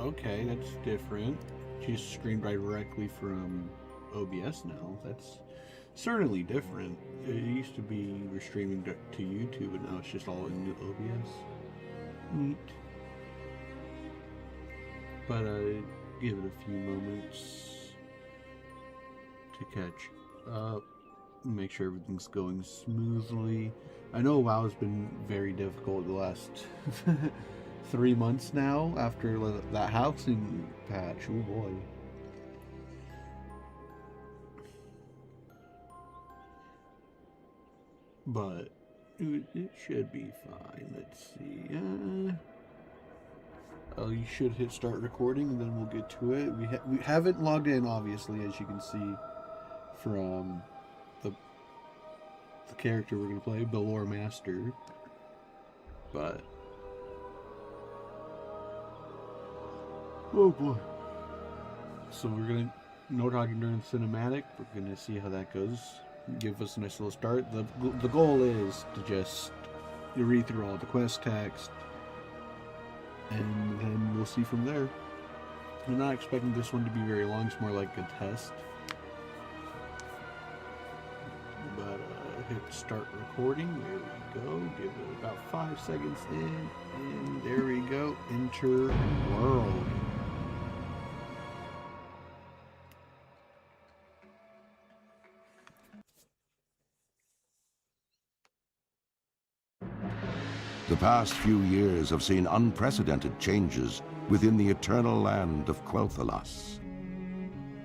Okay, that's different. She's streamed directly from OBS now. That's certainly different. It used to be we're streaming to YouTube, and now it's just all in OBS. Neat. But give it a few moments to catch up, make sure everything's going smoothly. I know WoW has been very difficult the last 3 months now after that housing patch. Oh boy. But it should be fine. Let's see. You should hit start recording, and then we'll get to it. We haven't logged in, obviously, as you can see from the character we're gonna play, Belore Master. But oh boy. So we're gonna no talking during the cinematic. We're gonna see how that goes. Give us a nice little start. The goal is to just read through all the quest text, and then we'll see from there. I'm not expecting this one to be very long. It's more like a test. But hit start recording. There we go. Give it about 5 seconds in, and there we go. Enter world. The past few years have seen unprecedented changes within the eternal land of Quel'Thalas.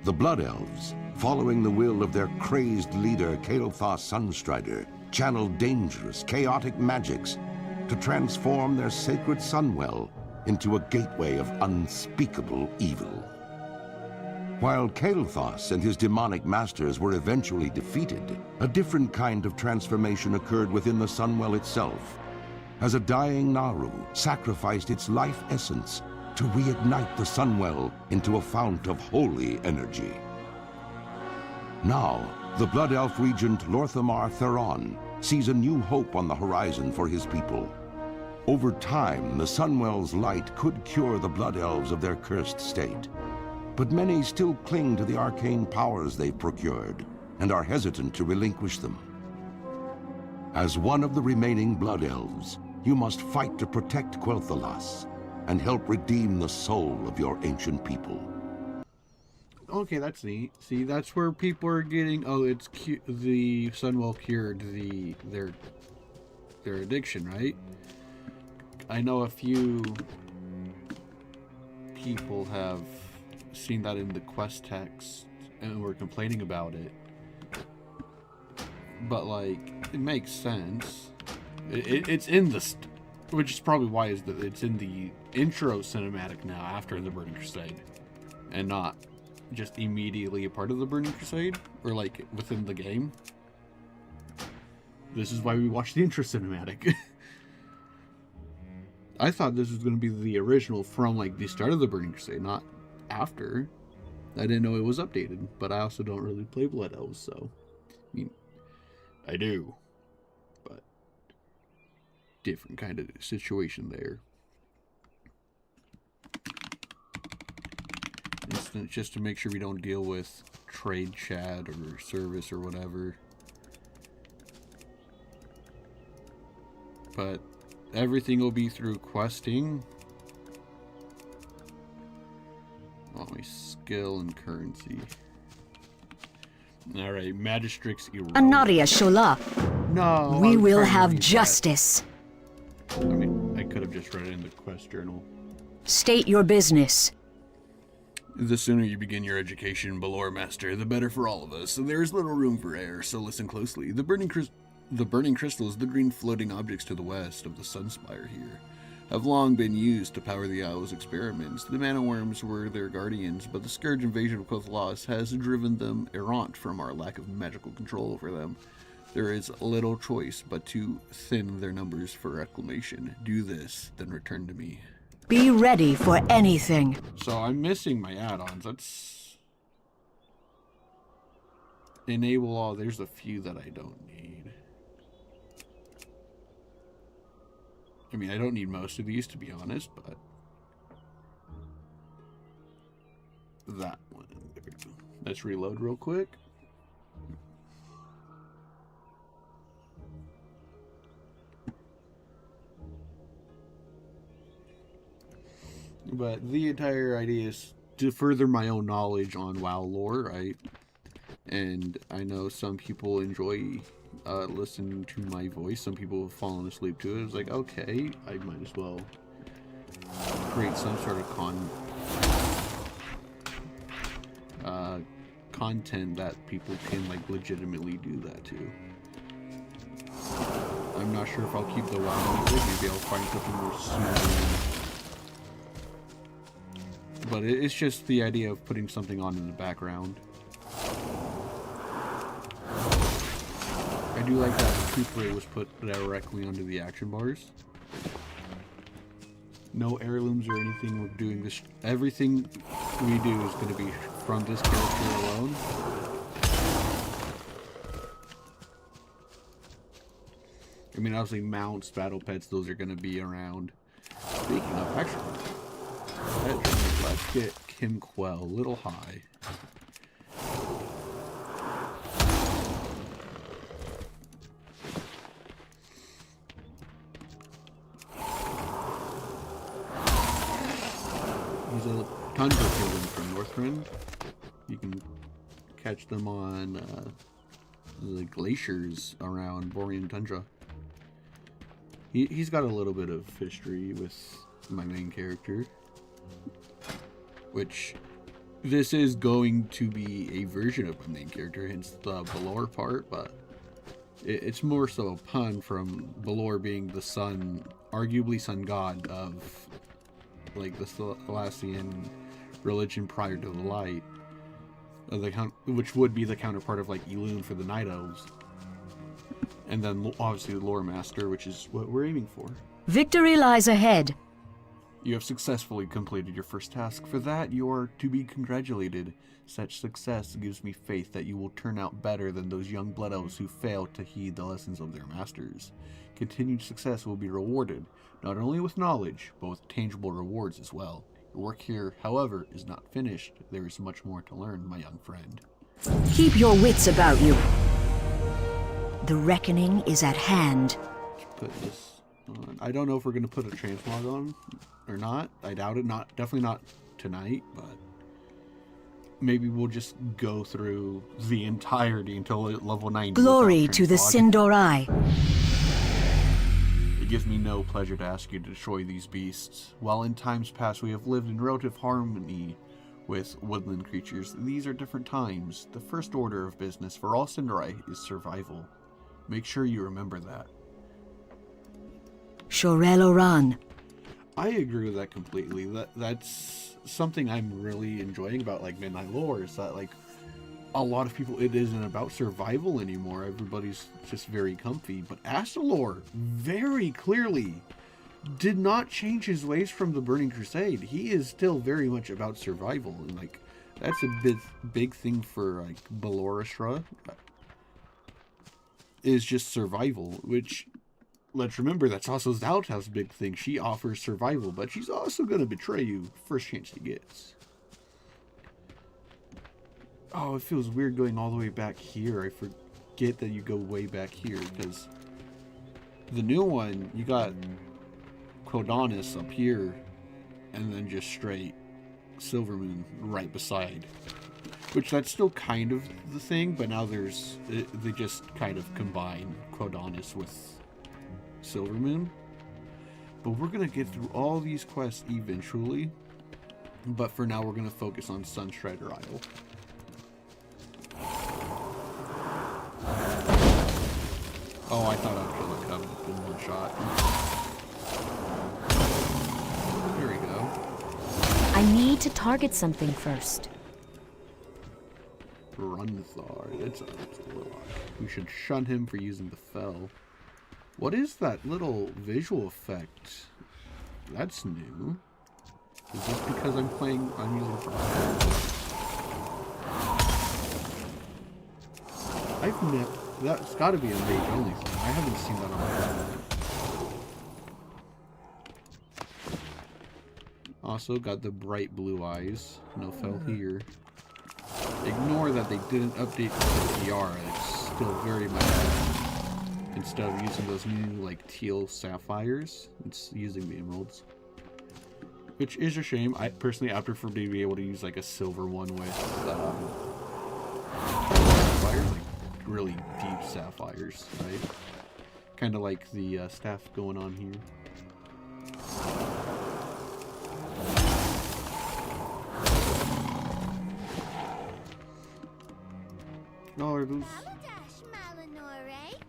The Blood Elves, following the will of their crazed leader Kael'thas Sunstrider, channeled dangerous, chaotic magics to transform their sacred Sunwell into a gateway of unspeakable evil. While Kael'thas and his demonic masters were eventually defeated, a different kind of transformation occurred within the Sunwell itself, as a dying Naru sacrificed its life essence to reignite the Sunwell into a fount of holy energy. Now, the Blood Elf regent Lorthamar Theron sees a new hope on the horizon for his people. Over time, the Sunwell's light could cure the Blood Elves of their cursed state, but many still cling to the arcane powers they've procured and are hesitant to relinquish them. As one of the remaining Blood Elves, you must fight to protect Quel'Thalas and help redeem the soul of your ancient people. Okay, that's neat. See, that's where people are getting. Oh, it's the Sunwell cured their addiction, right? I know a few people have seen that in the quest text and were complaining about it. But like, it makes sense. It's in the, which is probably why it's in the intro cinematic now after the Burning Crusade, and not just immediately a part of the Burning Crusade or like within the game. This is why we watched the intro cinematic. I thought this was going to be the original from like the start of the Burning Crusade, not after. I didn't know it was updated, but I also don't really play Blood Elves, so I mean, I do. Different kind of situation there. It's just to make sure we don't deal with trade chat or service or whatever. But everything will be through questing. Oh, my skill and currency. Alright, Magistrix Erosion. Anaria Shola. No. We will have justice. I mean, I could have just read it in the quest journal. State your business. The sooner you begin your education, Belore Master, the better for all of us. There is little room for error, so listen closely. The burning crystals, the green floating objects to the west of the Sunspire here, have long been used to power the Owl's experiments. The mana worms were their guardians, but the Scourge invasion of Quel'Thalas has driven them errant from our lack of magical control over them. There is little choice but to thin their numbers for reclamation. Do this, then return to me. Be ready for anything. So I'm missing my add-ons. Let's enable all. There's a few that I don't need. I mean, I don't need most of these, to be honest, but that one. There we go. Let's reload real quick. But the entire idea is to further my own knowledge on WoW lore, right? And I know some people enjoy listening to my voice. Some people have fallen asleep to it. It's like, okay, I might as well create some sort of content that people can like legitimately do that to. I'm not sure if I'll keep the WoW music. Maybe I'll find something more soothing. But it's just the idea of putting something on in the background. I do like that the Truth Ray was put directly under the action bars. No heirlooms or anything. We're doing this. Everything we do is going to be from this character alone. I mean, obviously mounts, battle pets, those are going to be around. Speaking of, actually, let's get Kim Quell a little high. He's a tundra penguin from Northrend. You can catch them on the glaciers around Borean Tundra. He's got a little bit of history with my main character, which this is going to be a version of my main character, hence the Balor part, but it's more so a pun from Balor being the sun, arguably sun god of like the Thalassian religion prior to the light, which would be the counterpart of like Elune for the Night Elves. And then obviously the Lore Master, which is what we're aiming for. Victory lies ahead. You have successfully completed your first task. For that, you are to be congratulated. Such success gives me faith that you will turn out better than those young blood elves who fail to heed the lessons of their masters. Continued success will be rewarded, not only with knowledge, but with tangible rewards as well. Your work here, however, is not finished. There is much more to learn, my young friend. Keep your wits about you. The reckoning is at hand. Let's put this on. I don't know if we're going to put a transmog on or not. I doubt it. Definitely not tonight, but maybe we'll just go through the entirety until level 90. Glory to the Sindorai. It gives me no pleasure to ask you to destroy these beasts. While in times past we have lived in relative harmony with woodland creatures, these are different times. The first order of business for all Sindorai is survival. Make sure you remember that. Shorel Oran. I agree with that completely. That's something I'm really enjoying about like Midnight Lore, is that like a lot of people, it isn't about survival anymore. Everybody's just very comfy. But Astalor very clearly did not change his ways from the Burning Crusade. He is still very much about survival, and like that's a big thing for like Balorastra. Is just survival, which, let's remember, that's also Zaltow's big thing. She offers survival, but she's also going to betray you first chance she gets. Oh, it feels weird going all the way back here. I forget that you go way back here, because the new one, you got Quodanis up here, and then just straight Silvermoon right beside. Which that's still kind of the thing, but now they just kind of combine Quodanis with Silvermoon. But we're going to get through all these quests eventually. But for now, we're going to focus on Sunstrider Isle. Oh, I thought I'd kill a Covenant in one shot. There we go. I need to target something first. Runthar. It's a warlock. We should shun him for using the Fell. What is that little visual effect? That's new. Is this because I'm using I've never... That's gotta be a mage only thing. I haven't seen that on my also got the bright blue eyes. No fell here. Ignore that they didn't update the PR. It's still very much. Instead of using those new like teal sapphires, it's using the emeralds. Which is a shame. I personally, I prefer to be able to use like a silver one with sapphires, like really deep sapphires, right? Kind of like the staff going on here. Oh, are those?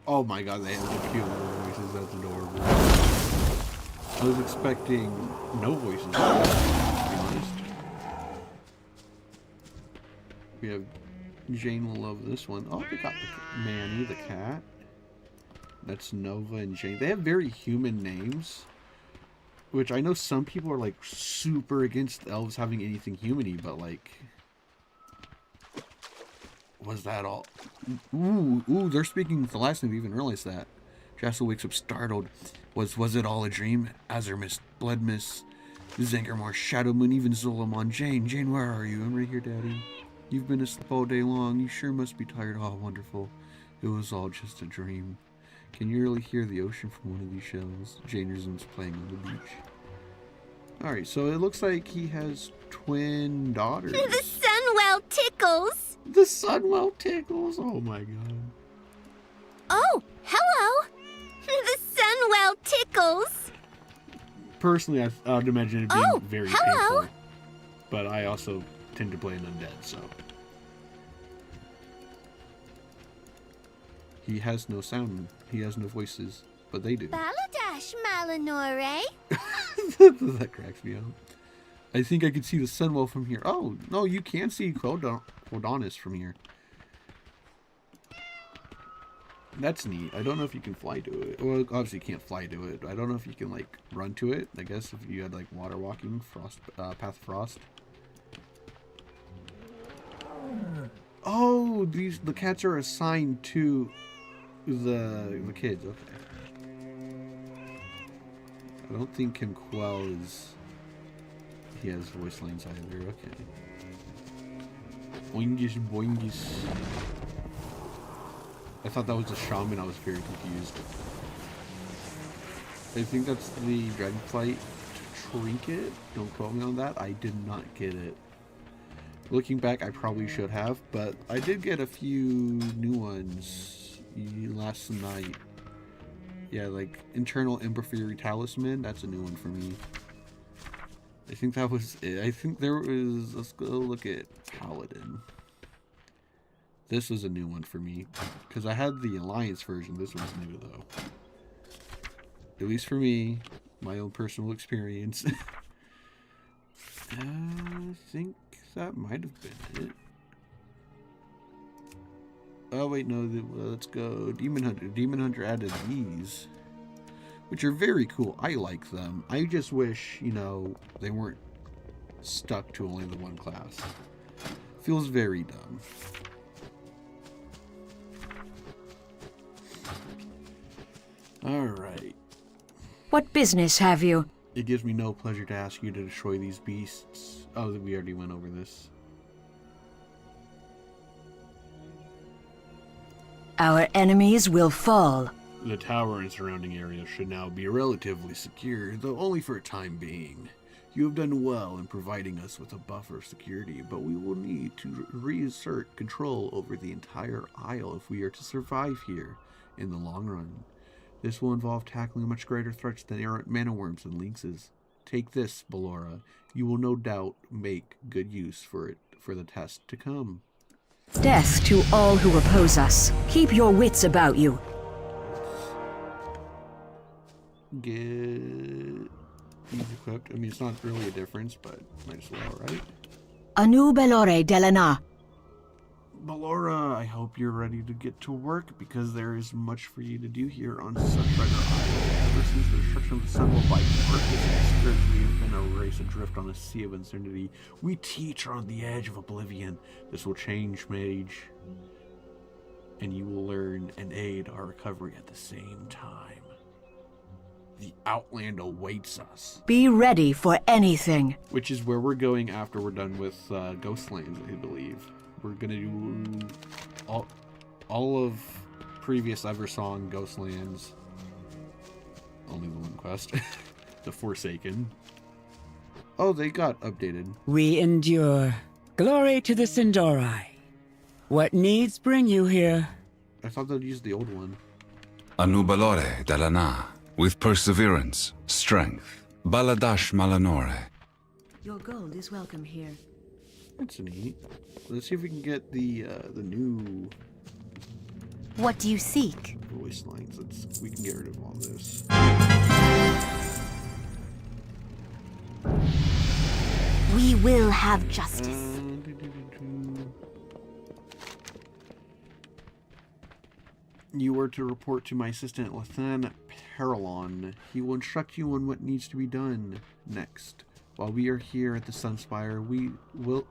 Oh my god, they have the cute little voices. That's adorable. I was expecting no voices, to be honest. We have Jane will love this one. Oh, they got Manny the cat. That's Nova and Jane. They have very human names, which I know some people are like super against elves having anything human-y, but like, was that all? Ooh, they're speaking the last name. Even realized that. Jassel wakes up startled. Was it all a dream? Azurmis, Bloodmiss, Zangarmar, Shadow Moon, even Zolomon. Jane, where are you? I'm right here, Daddy. You've been asleep all day long. You sure must be tired. Oh, wonderful. It was all just a dream. Can you really hear the ocean from one of these shells? Jane resumes playing on the beach. Alright, so it looks like he has twin daughters. The Sunwell tickles. The Sunwell tickles. Oh my god. Oh, hello. The Sunwell tickles. Personally, I would imagine it being very hello. painful. But I also tend to play an undead, so. He has no sound. He has no voices, but they do. Baladash Malinore. That cracks me up. I think I can see the Sunwell from here. Oh, no, you can see Quodonis from here. That's neat. I don't know if you can fly to it. Well, obviously you can't fly to it. I don't know if you can, like, run to it. I guess if you had, like, water walking, Path of Frost. Oh, the cats are assigned to the kids. Okay. I don't think Kim Quell he has voice lines either. Okay. Boingus, boingus. I thought that was a shaman. I was very confused. I think that's the Dragonflight trinket. Don't quote me on that. I did not get it. Looking back, I probably should have, but I did get a few new ones last night. Yeah, like Internal Emberfury Talisman. That's a new one for me. I think that was it. I think there was... Let's go look at Paladin. This was a new one for me. Because I had the Alliance version. This one's new, though. At least for me. My own personal experience. I think that might have been it. Oh, wait, no. Let's go. Demon Hunter. Demon Hunter added these. Which are very cool. I like them. I just wish, you know, they weren't stuck to only the one class. Feels very dumb. Alright. What business have you? It gives me no pleasure to ask you to destroy these beasts. Oh, we already went over this. Our enemies will fall. The tower and surrounding areas should now be relatively secure, though only for a time being. You have done well in providing us with a buffer of security, but we will need to reassert control over the entire isle if we are to survive here in the long run. This will involve tackling much greater threats than errant mana worms and lynxes. Take this, Ballora. You will no doubt make good use for it for the test to come. Death to all who oppose us. Keep your wits about you. Get these equipped. I mean, it's not really a difference, but might as well, right? Anu Belore Delana. Ballora, I hope you're ready to get to work, because there is much for you to do here on Sunstrider Isle. Ever since the destruction of the Sunwell by Marcus and Scourge, we have been a race adrift on a sea of uncertainty. We teach on the edge of oblivion. This will change, Mage, and you will learn and aid our recovery at the same time. the Outland awaits us. Be ready for anything. Which is where we're going after we're done with Ghostlands, I believe. We're gonna do all of previous Eversong Ghostlands. Only the one quest. The Forsaken. Oh, they got updated. We endure. Glory to the Sindori. What needs bring you here? I thought they'd use the old one. Anubalore Dalana, with perseverance, strength, Baladash Malanore. Your gold is welcome here. That's neat. Let's see if we can get the new What do you seek? voice lines. We can get rid of all this. We will have justice. You are to report to my assistant, Lathan Paralon. He will instruct you on what needs to be done next. While we are here at the Sunspire, we will...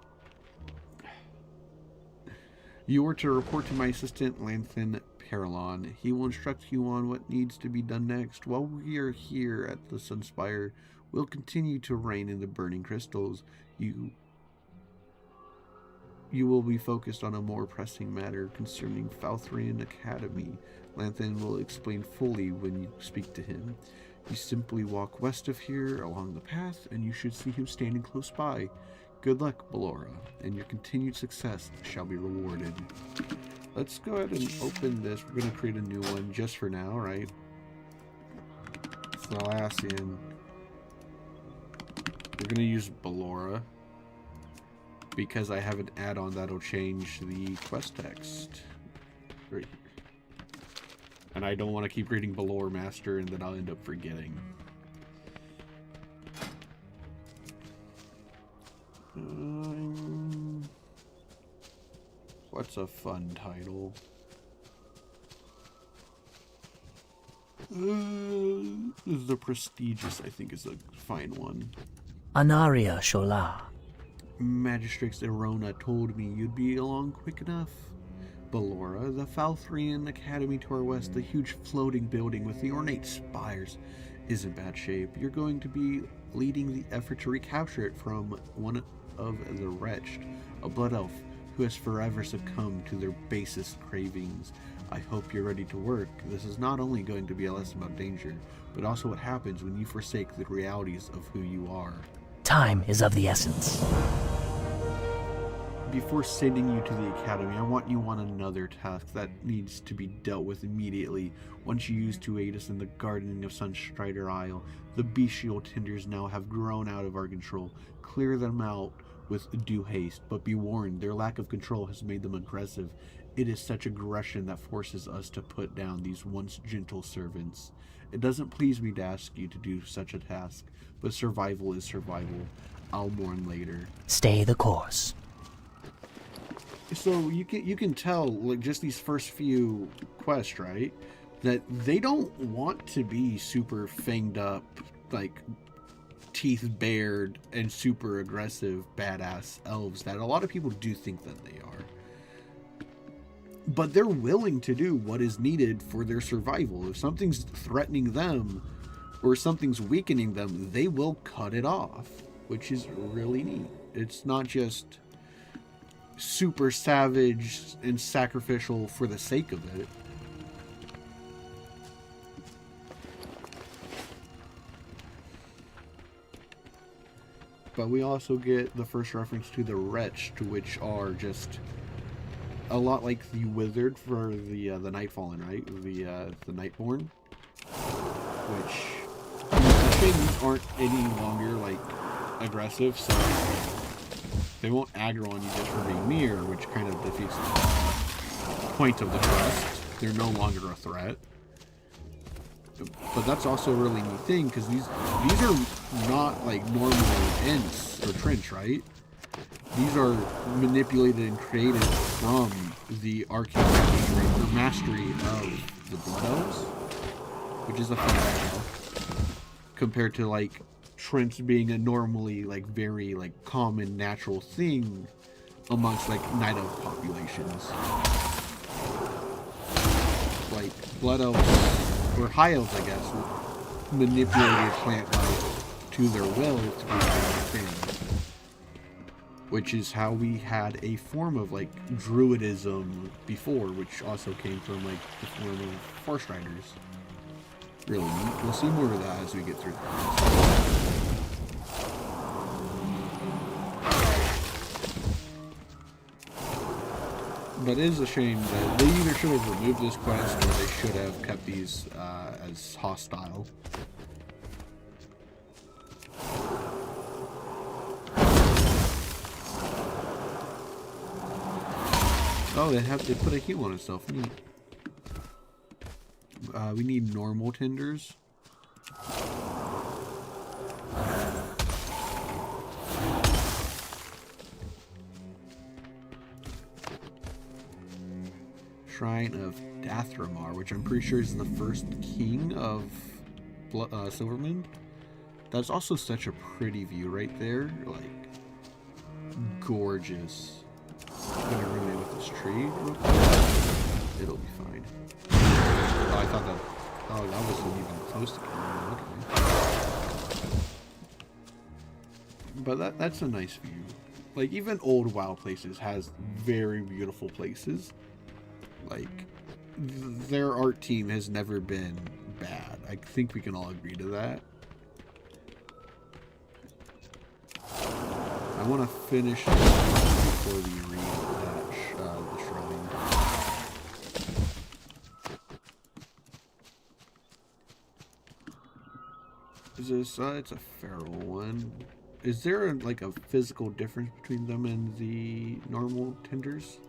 You are to report to my assistant, Lathan Paralon. He will instruct you on what needs to be done next. While we are here at the Sunspire, we'll continue to reign in the burning crystals. You will be focused on a more pressing matter concerning Falthrian Academy. Lanthan will explain fully when you speak to him. You simply walk west of here along the path, and you should see him standing close by. Good luck, Ballora, and your continued success shall be rewarded. Let's go ahead and open this. We're going to create a new one just for now, right? Thalassian. We're going to use Ballora, because I have an add-on that'll change the quest text right here. And I don't want to keep reading Balor Master and then I'll end up forgetting. What's a fun title? The Prestigious, I think, is a fine one. Anaria Shola. Magistrix Erona told me you'd be along quick enough. Ballora, the Falthrian Academy to our west, the huge floating building with the ornate spires, is in bad shape. You're going to be leading the effort to recapture it from one of the wretched, a blood elf who has forever succumbed to their basest cravings. I hope you're ready to work. This is not only going to be a lesson about danger, but also what happens when you forsake the realities of who you are. Time is of the essence. Before sending you to the academy, I want you on another task that needs to be dealt with immediately. Once you used to aid us in the gardening of Sunstrider Isle, the bestial tenders now have grown out of our control. Clear them out with due haste, but be warned, their lack of control has made them aggressive. It is such aggression that forces us to put down these once gentle servants. It doesn't please me to ask you to do such a task, but survival is survival. I'll mourn later. Stay the course. So you can tell, like, just these first few quests, right, that they don't want to be super fanged up, like teeth bared and super aggressive badass elves that a lot of people do think that they are. But they're willing to do what is needed for their survival. If something's threatening them or something's weakening them, they will cut it off, which is really neat. It's not just super savage and sacrificial for the sake of it. But we also get the first reference to the Wretched, which are just a lot like the Withered for the Nightfallen, right? The Nightborn, which things aren't any longer like aggressive, so they won't aggro on you just for being near, which kind of defeats the point of the quest. They're no longer a threat. But that's also a really neat thing, because these are not like normal ents or trench, right? These are manipulated and created from the archaeology or mastery of the Blood Elves, which is a fun style, compared to like trench being a normally like very like common natural thing amongst like night elf populations. Like Blood Elves, or High Elves, I guess, manipulated plant life to their will to be their thing. Which is how we had a form of like druidism before, which also came from like the form of Sunstriders. Really neat. We'll see more of that as we get through this. But it is a shame that they either should have removed this quest or they should have kept these as hostile. Oh, they put a heal on itself. Neat. We need normal tenders. Shrine of Dathramar, which I'm pretty sure is the first king of Silvermoon. That's also such a pretty view right there. Like, gorgeous. I'm gonna ruin it with this tree real quick. It'll be fine. Oh, I thought that. Oh, that wasn't even close to coming. Okay. But that's a nice view. Like, even old WoW places has very beautiful places. Like, their art team has never been bad. I think we can all agree to that. I want to finish before we read the shrine. Is this? It's a feral one. Is there like a physical difference between them and the normal tenders?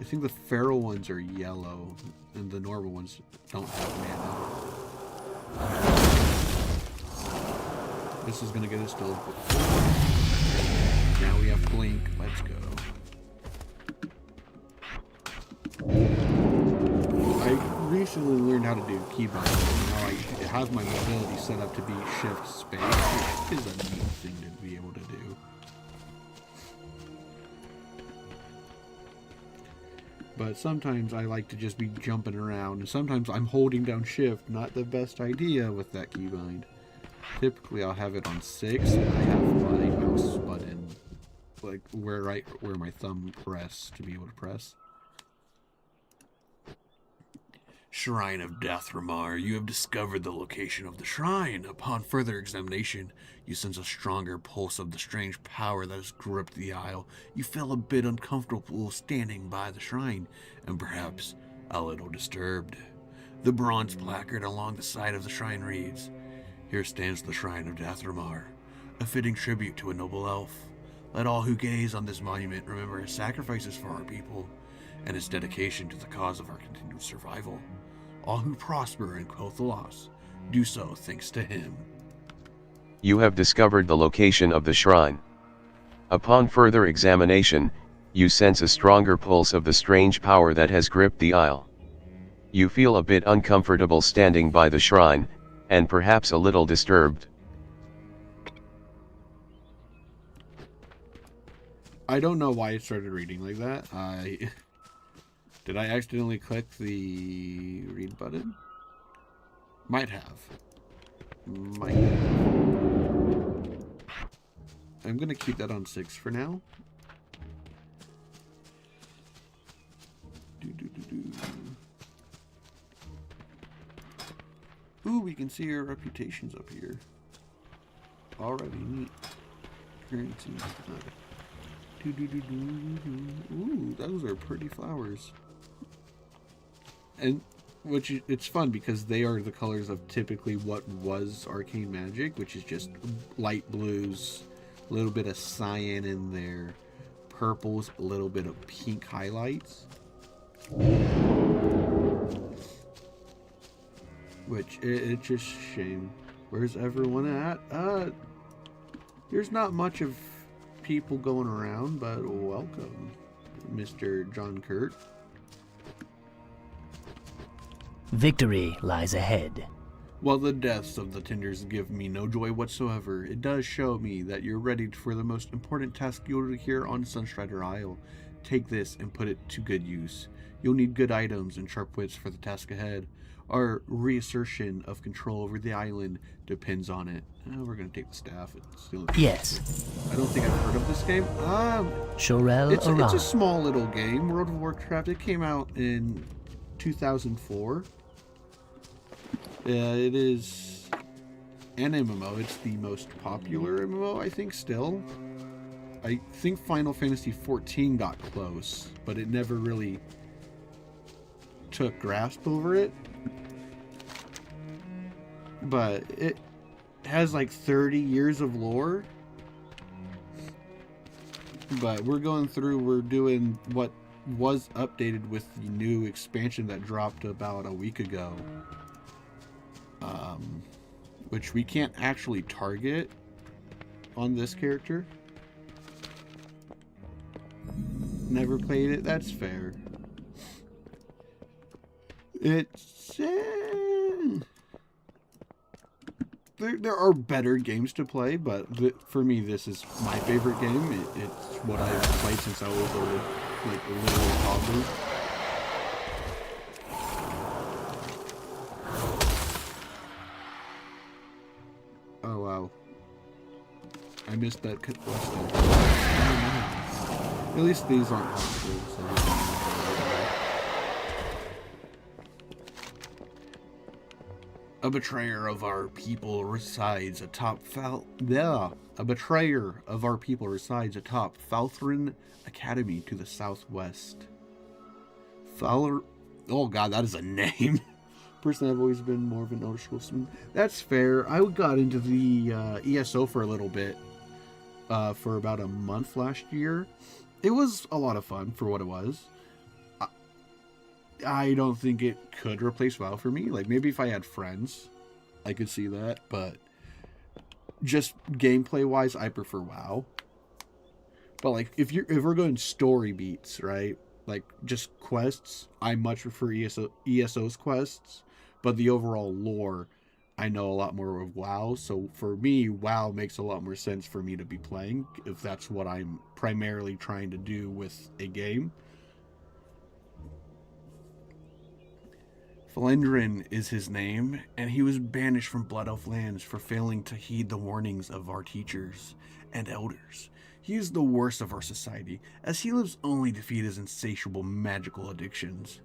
I think the feral ones are yellow, and the normal ones don't have mana. This is gonna get us to level 4. Now we have Blink. Let's go. I recently learned how to do keybinding. Now I have my mobility set up to be shift space, which is a neat thing to be able to do. But sometimes I like to just be jumping around, and sometimes I'm holding down shift, not the best idea with that keybind. Typically I'll have it on 6, and I have my mouse button like where my thumb press to be able to press. Shrine of Dathramar, you have discovered the location of the shrine. Upon further examination, you sense a stronger pulse of the strange power that has gripped the isle. You feel a bit uncomfortable standing by the shrine, and perhaps a little disturbed. The bronze placard along the side of the shrine reads, "Here stands the Shrine of Dathramar, a fitting tribute to a noble elf. Let all who gaze on this monument remember his sacrifices for our people, and his dedication to the cause of our continued survival. All who prosper in Quel'Thalas do so thanks to him." You have discovered the location of the shrine. Upon further examination, you sense a stronger pulse of the strange power that has gripped the isle. You feel a bit uncomfortable standing by the shrine, and perhaps a little disturbed. I don't know why it started reading like that. Did I accidentally click the read button? Might have. I'm gonna keep that on 6 for now. Ooh, we can see our reputations up here. Already neat. Currency. Ooh, those are pretty flowers. And it's fun because they are the colors of typically what was arcane magic, which is just light blues, a little bit of cyan in there, purples, a little bit of pink highlights. Which it's just a shame. Where's everyone at? There's not much of people going around, but welcome, Mr. John Kurt. Victory lies ahead. While the deaths of the Tenders give me no joy whatsoever, it does show me that you're ready for the most important task you'll here on Sunstrider Isle. Take this and put it to good use. You'll need good items and sharp wits for the task ahead. Our reassertion of control over the island depends on it. We're gonna take the staff. Yes. I don't think I've heard of this game. Shorel It's a Aran. small little game, World of Warcraft. It came out in 2004. It is an MMO. It's the most popular MMO, I think, still. I think Final Fantasy XIV got close, but it never really took grasp over it. But it has like 30 years of lore. But we're doing what was updated with the new expansion that dropped about a week ago. Which we can't actually target on this character. Never played it, that's fair. It's... There are better games to play, but for me, this is my favorite game. It's what I've played since I was a little toddler. Oh wow, I missed that question. At least these aren't hostile, so. A betrayer of our people resides atop A betrayer of our people resides atop Falthrin Academy to the southwest. Oh god, that is a name. Personally, I've always been more of an older schoolsman. That's fair. I got into the ESO for a little bit, for about a month last year. It was a lot of fun for what it was. I don't think it could replace WoW for me. Like, maybe if I had friends, I could see that. But just gameplay-wise, I prefer WoW. But, like, if we're going story beats, right? Like, just quests, I much prefer ESO's quests. But the overall lore, I know a lot more of WoW. So, for me, WoW makes a lot more sense for me to be playing, if that's what I'm primarily trying to do with a game. Felendrin is his name, and he was banished from Blood Elf lands for failing to heed the warnings of our teachers and elders. He is the worst of our society, as he lives only to feed his insatiable magical addictions.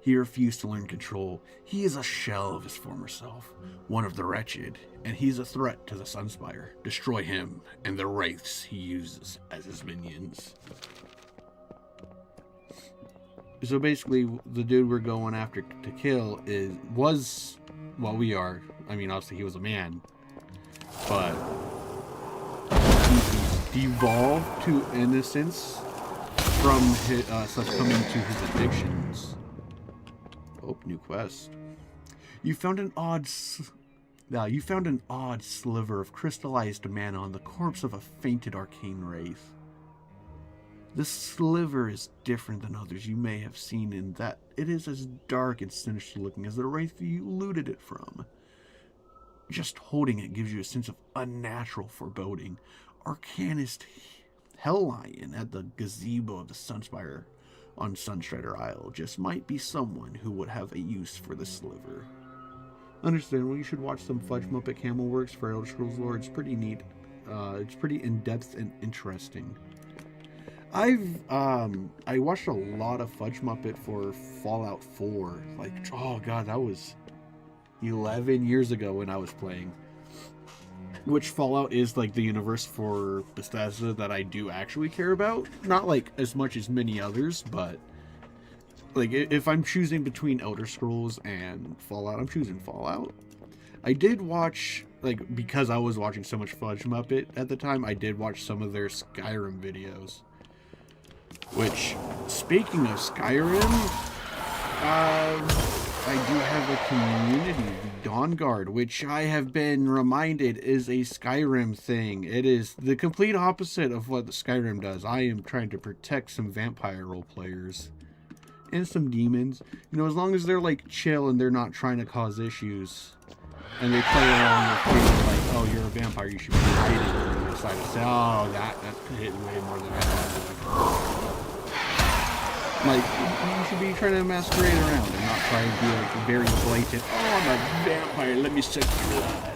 He refused to learn control. He is a shell of his former self, one of the wretched, and he's a threat to the Sunspire. Destroy him and the wraiths he uses as his minions. So basically, the dude we're going after to kill we are. I mean, obviously he was a man, but he devolved to innocence from succumbing to his addictions. Oh, new quest. You found an odd sliver of crystallized mana on the corpse of a fainted arcane wraith. This sliver is different than others you may have seen in that it is as dark and sinister looking as the wraith you looted it from. Just holding it gives you a sense of unnatural foreboding. Arcanist Helllion at the gazebo of the Sunspire on Sunstrider Isle just might be someone who would have a use for the sliver. Understandable, you should watch some Fudge Muppet Camel Works for Elder Scrolls lore. It's pretty neat. It's pretty in-depth and interesting. I watched a lot of Fudge Muppet for Fallout 4. Like, oh god, that was 11 years ago when I was playing. Which Fallout is like the universe for Bethesda that I do actually care about. Not like as much as many others, but like if I'm choosing between Elder Scrolls and Fallout, I'm choosing Fallout. I did watch, like, because I was watching so much Fudge Muppet at the time, I did watch some of their Skyrim videos. Which, speaking of Skyrim, I do have a community, the Dawn Guard, which I have been reminded is a Skyrim thing. It is the complete opposite of what the Skyrim does. I am trying to protect some vampire role players and some demons. You know, as long as they're like chill and they're not trying to cause issues, and they play along with things like, oh, you're a vampire, you should be hitting, and they decide to say, oh, that hit way more than I thought. Like, you should be trying to masquerade around and not try and be like very blatant. Oh, I'm a vampire. Let me suck your blood.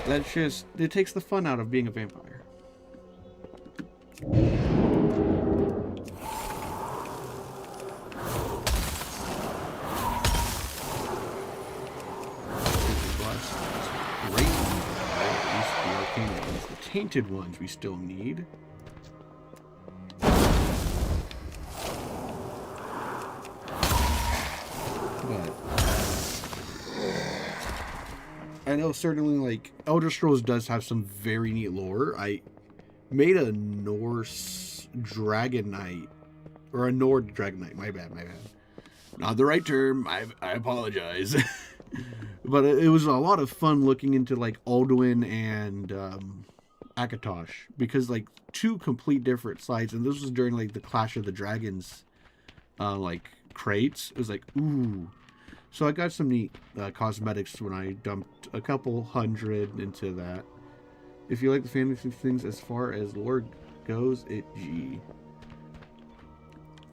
That's just, it takes the fun out of being a vampire. Great. At least the arcane ones. The tainted ones we still need. But I know certainly like Elder Scrolls does have some very neat lore. I made a Norse Dragon Knight, or a Nord Dragon Knight. My bad. Not the right term. I apologize. But it was a lot of fun looking into like Alduin and Akatosh, because like two complete different sides, and this was during like the Clash of the Dragons like crates. It was like, ooh. So I got some neat cosmetics when I dumped a couple hundred into that. If you like the fantasy things as far as lore goes, G.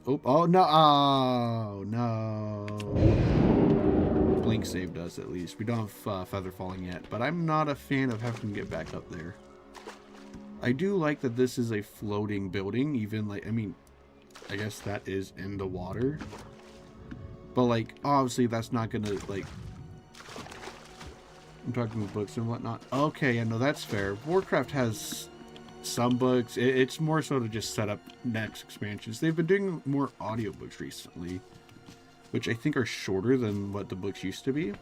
Oh no! Oh no! Blink saved us at least. We don't have feather falling yet, but I'm not a fan of having to get back up there. I do like that this is a floating building, even like, I mean, I guess that is in the water. But like, obviously that's not gonna like, I'm talking about books and whatnot. Okay, yeah, no, that's fair. Warcraft has some books. It's more so to just set up next expansions. They've been doing more audiobooks recently, which I think are shorter than what the books used to be.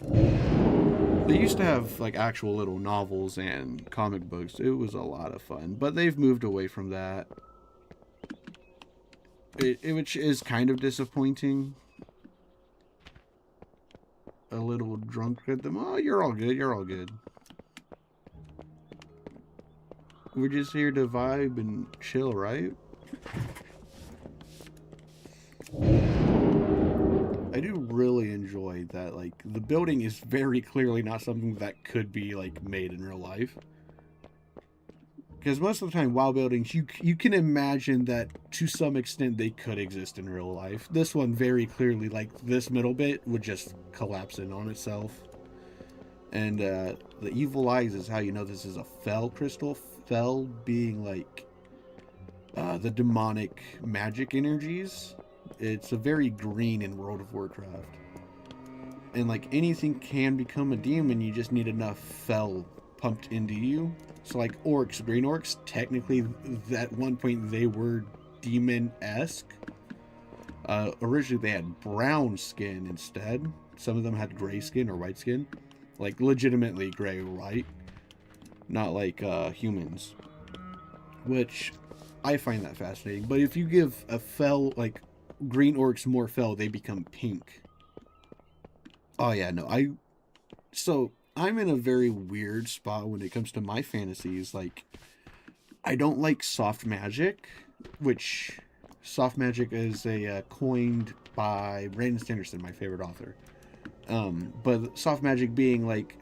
They used to have like actual little novels and comic books. It was a lot of fun, but they've moved away from that. Which is kind of disappointing. A little drunk at them. Oh, you're all good. You're all good. We're just here to vibe and chill, right? I do really enjoy that, like, the building is very clearly not something that could be, like, made in real life. Because most of the time, WoW buildings, you can imagine that to some extent they could exist in real life. This one very clearly, like, this middle bit would just collapse in on itself. And the evil eyes is how you know this is a fel crystal. Fel being, like, the demonic magic energies. It's a very green in World of Warcraft. And, like, anything can become a demon, you just need enough fel pumped into you. So like orcs, green orcs, technically at one point they were demon-esque. Originally they had brown skin instead. Some of them had gray skin or white skin. Like legitimately gray or white. Not like humans. Which I find that fascinating. But if you give a fel, like green orcs more fel, they become pink. Oh yeah, no, so I'm in a very weird spot when it comes to my fantasies. Like, I don't like soft magic, which soft magic is coined by Brandon Sanderson, my favorite author. But soft magic being like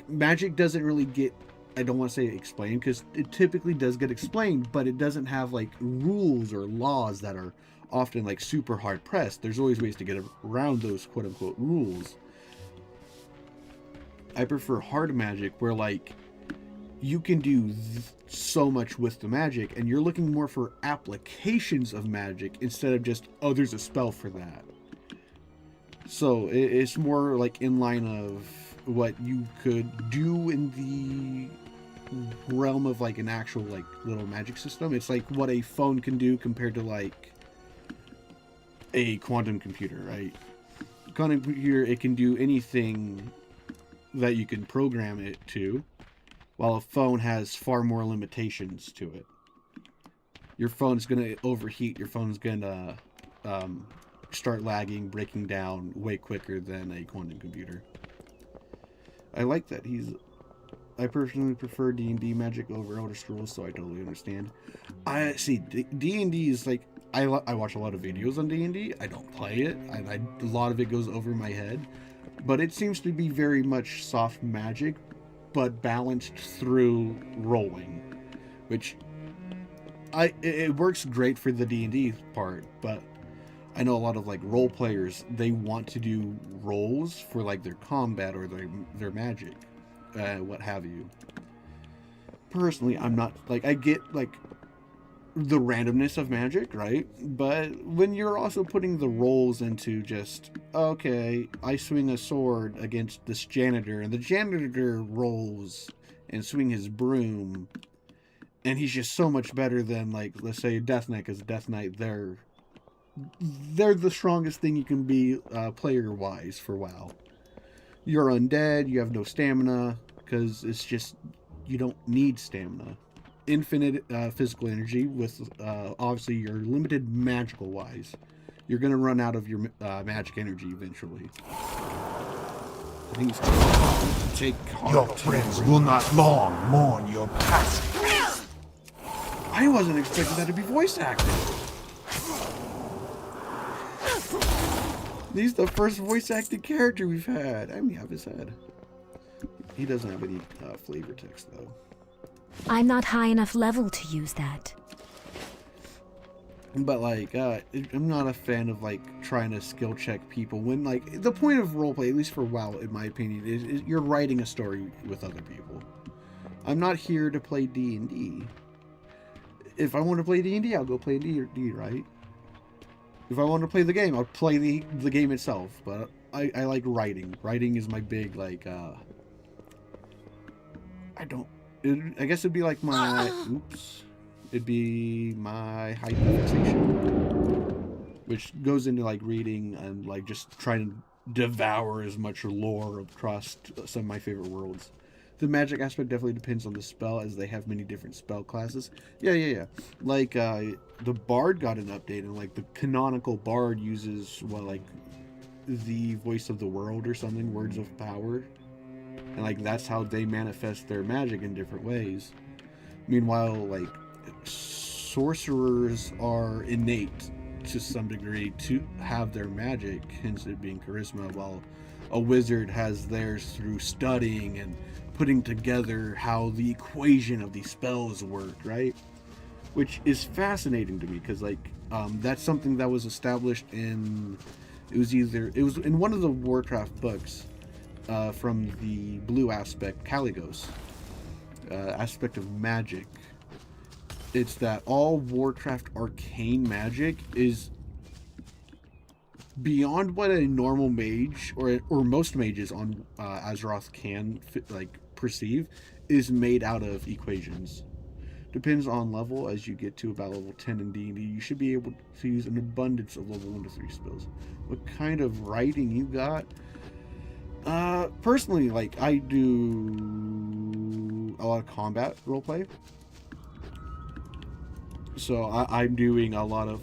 magic doesn't really get, I don't want to say explained, because it typically does get explained, but it doesn't have like rules or laws that are often like super hard pressed. There's always ways to get around those quote unquote rules. I prefer hard magic where like you can do so much with the magic and you're looking more for applications of magic instead of just, oh, there's a spell for that. So it's more like in line of what you could do in the realm of like an actual like little magic system. It's like what a phone can do compared to like a quantum computer, right? Quantum computer, it can do anything that you can program it to, while a phone has far more limitations to it. Your phone's gonna overheat, your phone's gonna start lagging, breaking down way quicker than a quantum computer. I like that. I personally prefer D&D magic over Elder Scrolls, so I totally understand. I see, D&D is like, I watch a lot of videos on D&D, I don't play it, a lot of it goes over my head. But it seems to be very much soft magic, but balanced through rolling. Which, it works great for the D&D part, but I know a lot of like role players, they want to do roles for like their combat or their magic, what have you. Personally, I'm not like, I get like the randomness of magic, right? But when you're also putting the roles into just, okay, I swing a sword against this janitor, and the janitor rolls and swing his broom, and he's just so much better than, like, let's say Death Knight, because Death Knight, they're the strongest thing you can be player-wise for WoW. You're undead, you have no stamina, because it's just, you don't need stamina. Infinite physical energy with obviously you're limited magical wise. You're gonna run out of your magic energy eventually. I think it's take heart. Your friends will not long mourn your passing. I wasn't expecting that to be voice acted. He's the first voice acted character we've had. I mean, have his head. He doesn't have any flavor text though. I'm not high enough level to use that. But like, I'm not a fan of like trying to skill check people when like the point of roleplay, at least for WoW, in my opinion, is you're writing a story with other people. I'm not here to play D&D. If I want to play D&D, I'll go play D&D, right? If I want to play the game, I'll play the game itself. But I like writing. Writing is my big like. I guess it'd be like my, it'd be my hyperfixation, which goes into like reading and like just trying to devour as much lore across some of my favorite worlds. The magic aspect definitely depends on the spell, as they have many different spell classes. Yeah. Like, the Bard got an update, and like the canonical Bard uses, like the voice of the world or something, words of power. And like that's how they manifest their magic in different ways. Meanwhile, like sorcerers are innate to some degree to have their magic, hence it being charisma, while a wizard has theirs through studying and putting together how the equation of these spells work, right? Which is fascinating to me, because like that's something that was established in, it was in one of the Warcraft books. From the blue aspect, Caligos, aspect of magic. It's that all Warcraft arcane magic is beyond what a normal mage or most mages on Azeroth can perceive, is made out of equations. Depends on level. As you get to about level 10 in D&D, you should be able to use an abundance of level 1 to 3 spells. What kind of writing you got? Personally, like, I do a lot of combat roleplay. So I'm doing a lot of,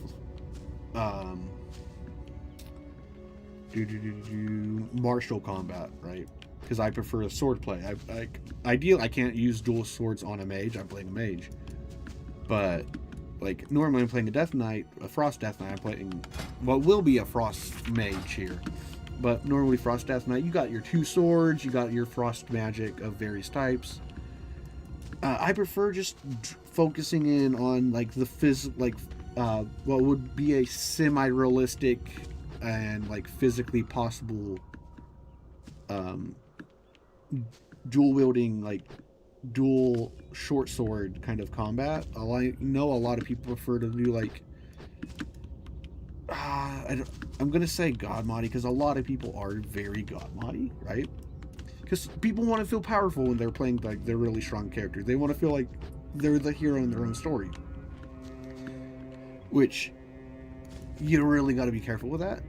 martial combat, right? Because I prefer swordplay. Ideally, I can't use dual swords on a mage. I'm playing a mage. But, like, normally I'm playing a Death Knight, a Frost Death Knight. I'm playing what will be a Frost mage here. But normally Frost Death Knight, you got your 2 swords, you got your frost magic of various types. I prefer just focusing in on like the what would be a semi-realistic and like physically possible dual wielding, like dual short sword kind of combat. I know a lot of people prefer to do like I'm gonna say God Modi, because a lot of people are very God Modi, right? Because people want to feel powerful when they're playing like their really strong character. They want to feel like they're the hero in their own story, which you really got to be careful with that.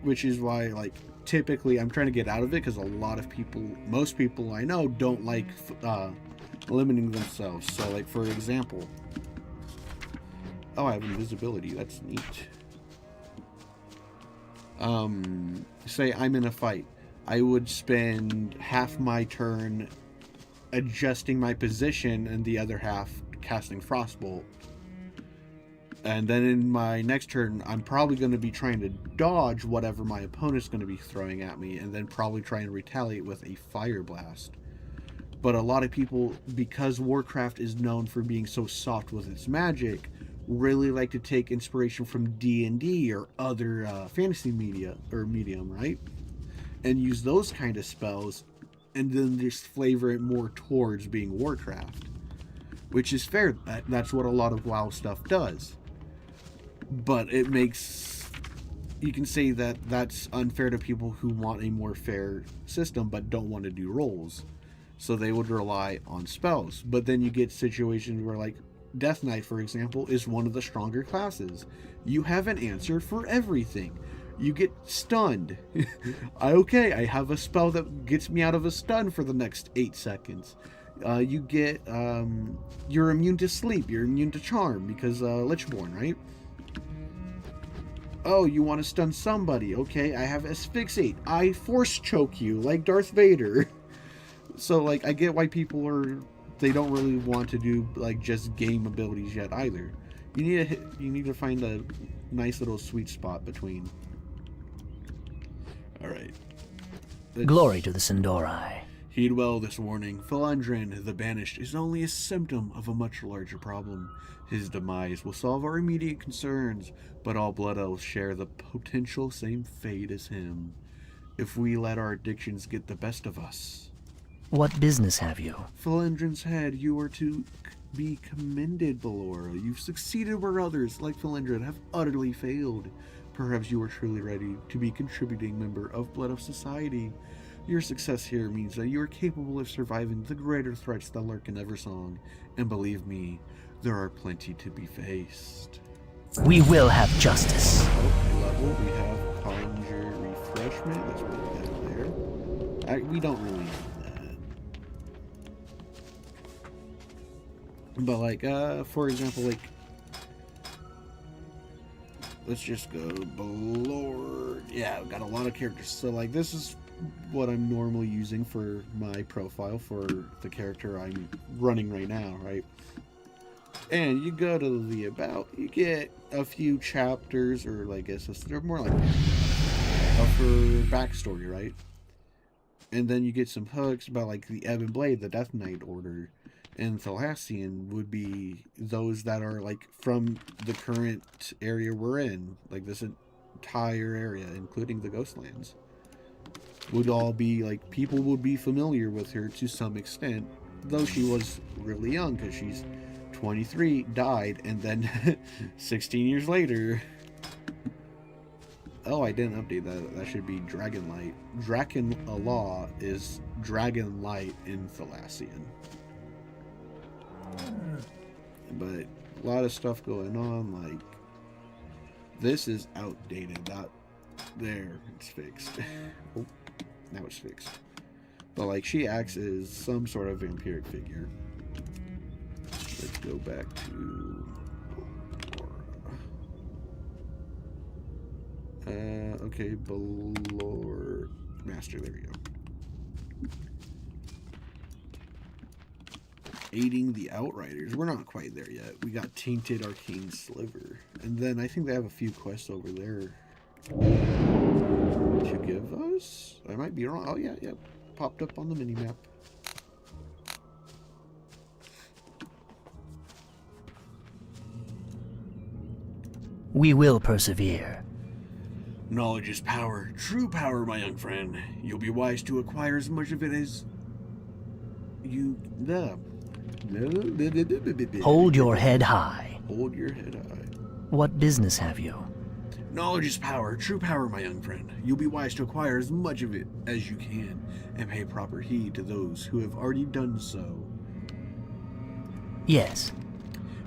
Which is why, like, typically I'm trying to get out of it, because a lot of people, most people I know, don't like limiting themselves. So, like, for example, oh, I have invisibility. That's neat. Say I'm in a fight. I would spend half my turn adjusting my position and the other half casting Frostbolt. And then in my next turn, I'm probably going to be trying to dodge whatever my opponent's going to be throwing at me, and then probably try and retaliate with a Fire Blast. But a lot of people, because Warcraft is known for being so soft with its magic, really like to take inspiration from D&D or other fantasy media or medium, right? And use those kind of spells, and then just flavor it more towards being Warcraft, which is fair. That's what a lot of WoW stuff does. But it makes, you can say that that's unfair to people who want a more fair system but don't want to do rolls, so they would rely on spells. But then you get situations where, like, Death Knight, for example, is one of the stronger classes. You have an answer for everything. You get stunned. Okay, I have a spell that gets me out of a stun for the next 8 seconds. You get, you're immune to sleep, you're immune to charm, because Lichborn, right? Oh, you want to stun somebody. Okay, I have Asphyxiate. I force choke you, like Darth Vader. So, like, I get why people are, they don't really want to do, like, just game abilities yet either. You need to find a nice little sweet spot between. Alright. Glory to the Sunstrider. Heed well this warning. Philandrin, the Banished, is only a symptom of a much larger problem. His demise will solve our immediate concerns, but all Blood Elves share the potential same fate as him. If we let our addictions get the best of us. What business have you? Philandrin's head, you are to be commended, Ballora. You've succeeded where others, like Philandrin, have utterly failed. Perhaps you are truly ready to be a contributing member of Blood Elf Society. Your success here means that you are capable of surviving the greater threats that lurk in Eversong. And believe me, there are plenty to be faced. We will have justice. Oh, level, we have Conjure Refreshment. That's what we got there. We don't really need that. But, like, for example, like, let's just go below. Yeah, I've got a lot of characters. So, like, this is what I'm normally using for my profile for the character I'm running right now, right? And you go to the About, you get a few chapters, or like, I guess they're more like of her backstory, right? And then you get some hooks about, like, the Ebb and Blade, the Death Knight Order, and Thalassian would be those that are, like, from the current area we're in, like this entire area, including the Ghostlands, would all be, like, people would be familiar with her to some extent, though she was really young, because she's 23, died, and then 16 years later. Oh, I didn't update that. That should be Dragonlight. Law is Dragonlight in Thalassian. But a lot of stuff going on, like, this is outdated. That there, it's fixed. Oh, now it's fixed. But, like, she acts as some sort of vampiric figure. Let's go back to okay, Balor Master, there we go. Aiding the Outriders. We're not quite there yet. We got Tainted Arcane Sliver. And then I think they have a few quests over there to give us. I might be wrong. Oh, yeah. Popped up on the mini-map. We will persevere. Knowledge is power. True power, my young friend. You'll be wise to acquire as much of it as you... Hold your head high. Hold your head high. What business have you? Knowledge is power. True power, my young friend. You'll be wise to acquire as much of it as you can, and pay proper heed to those who have already done so. Yes.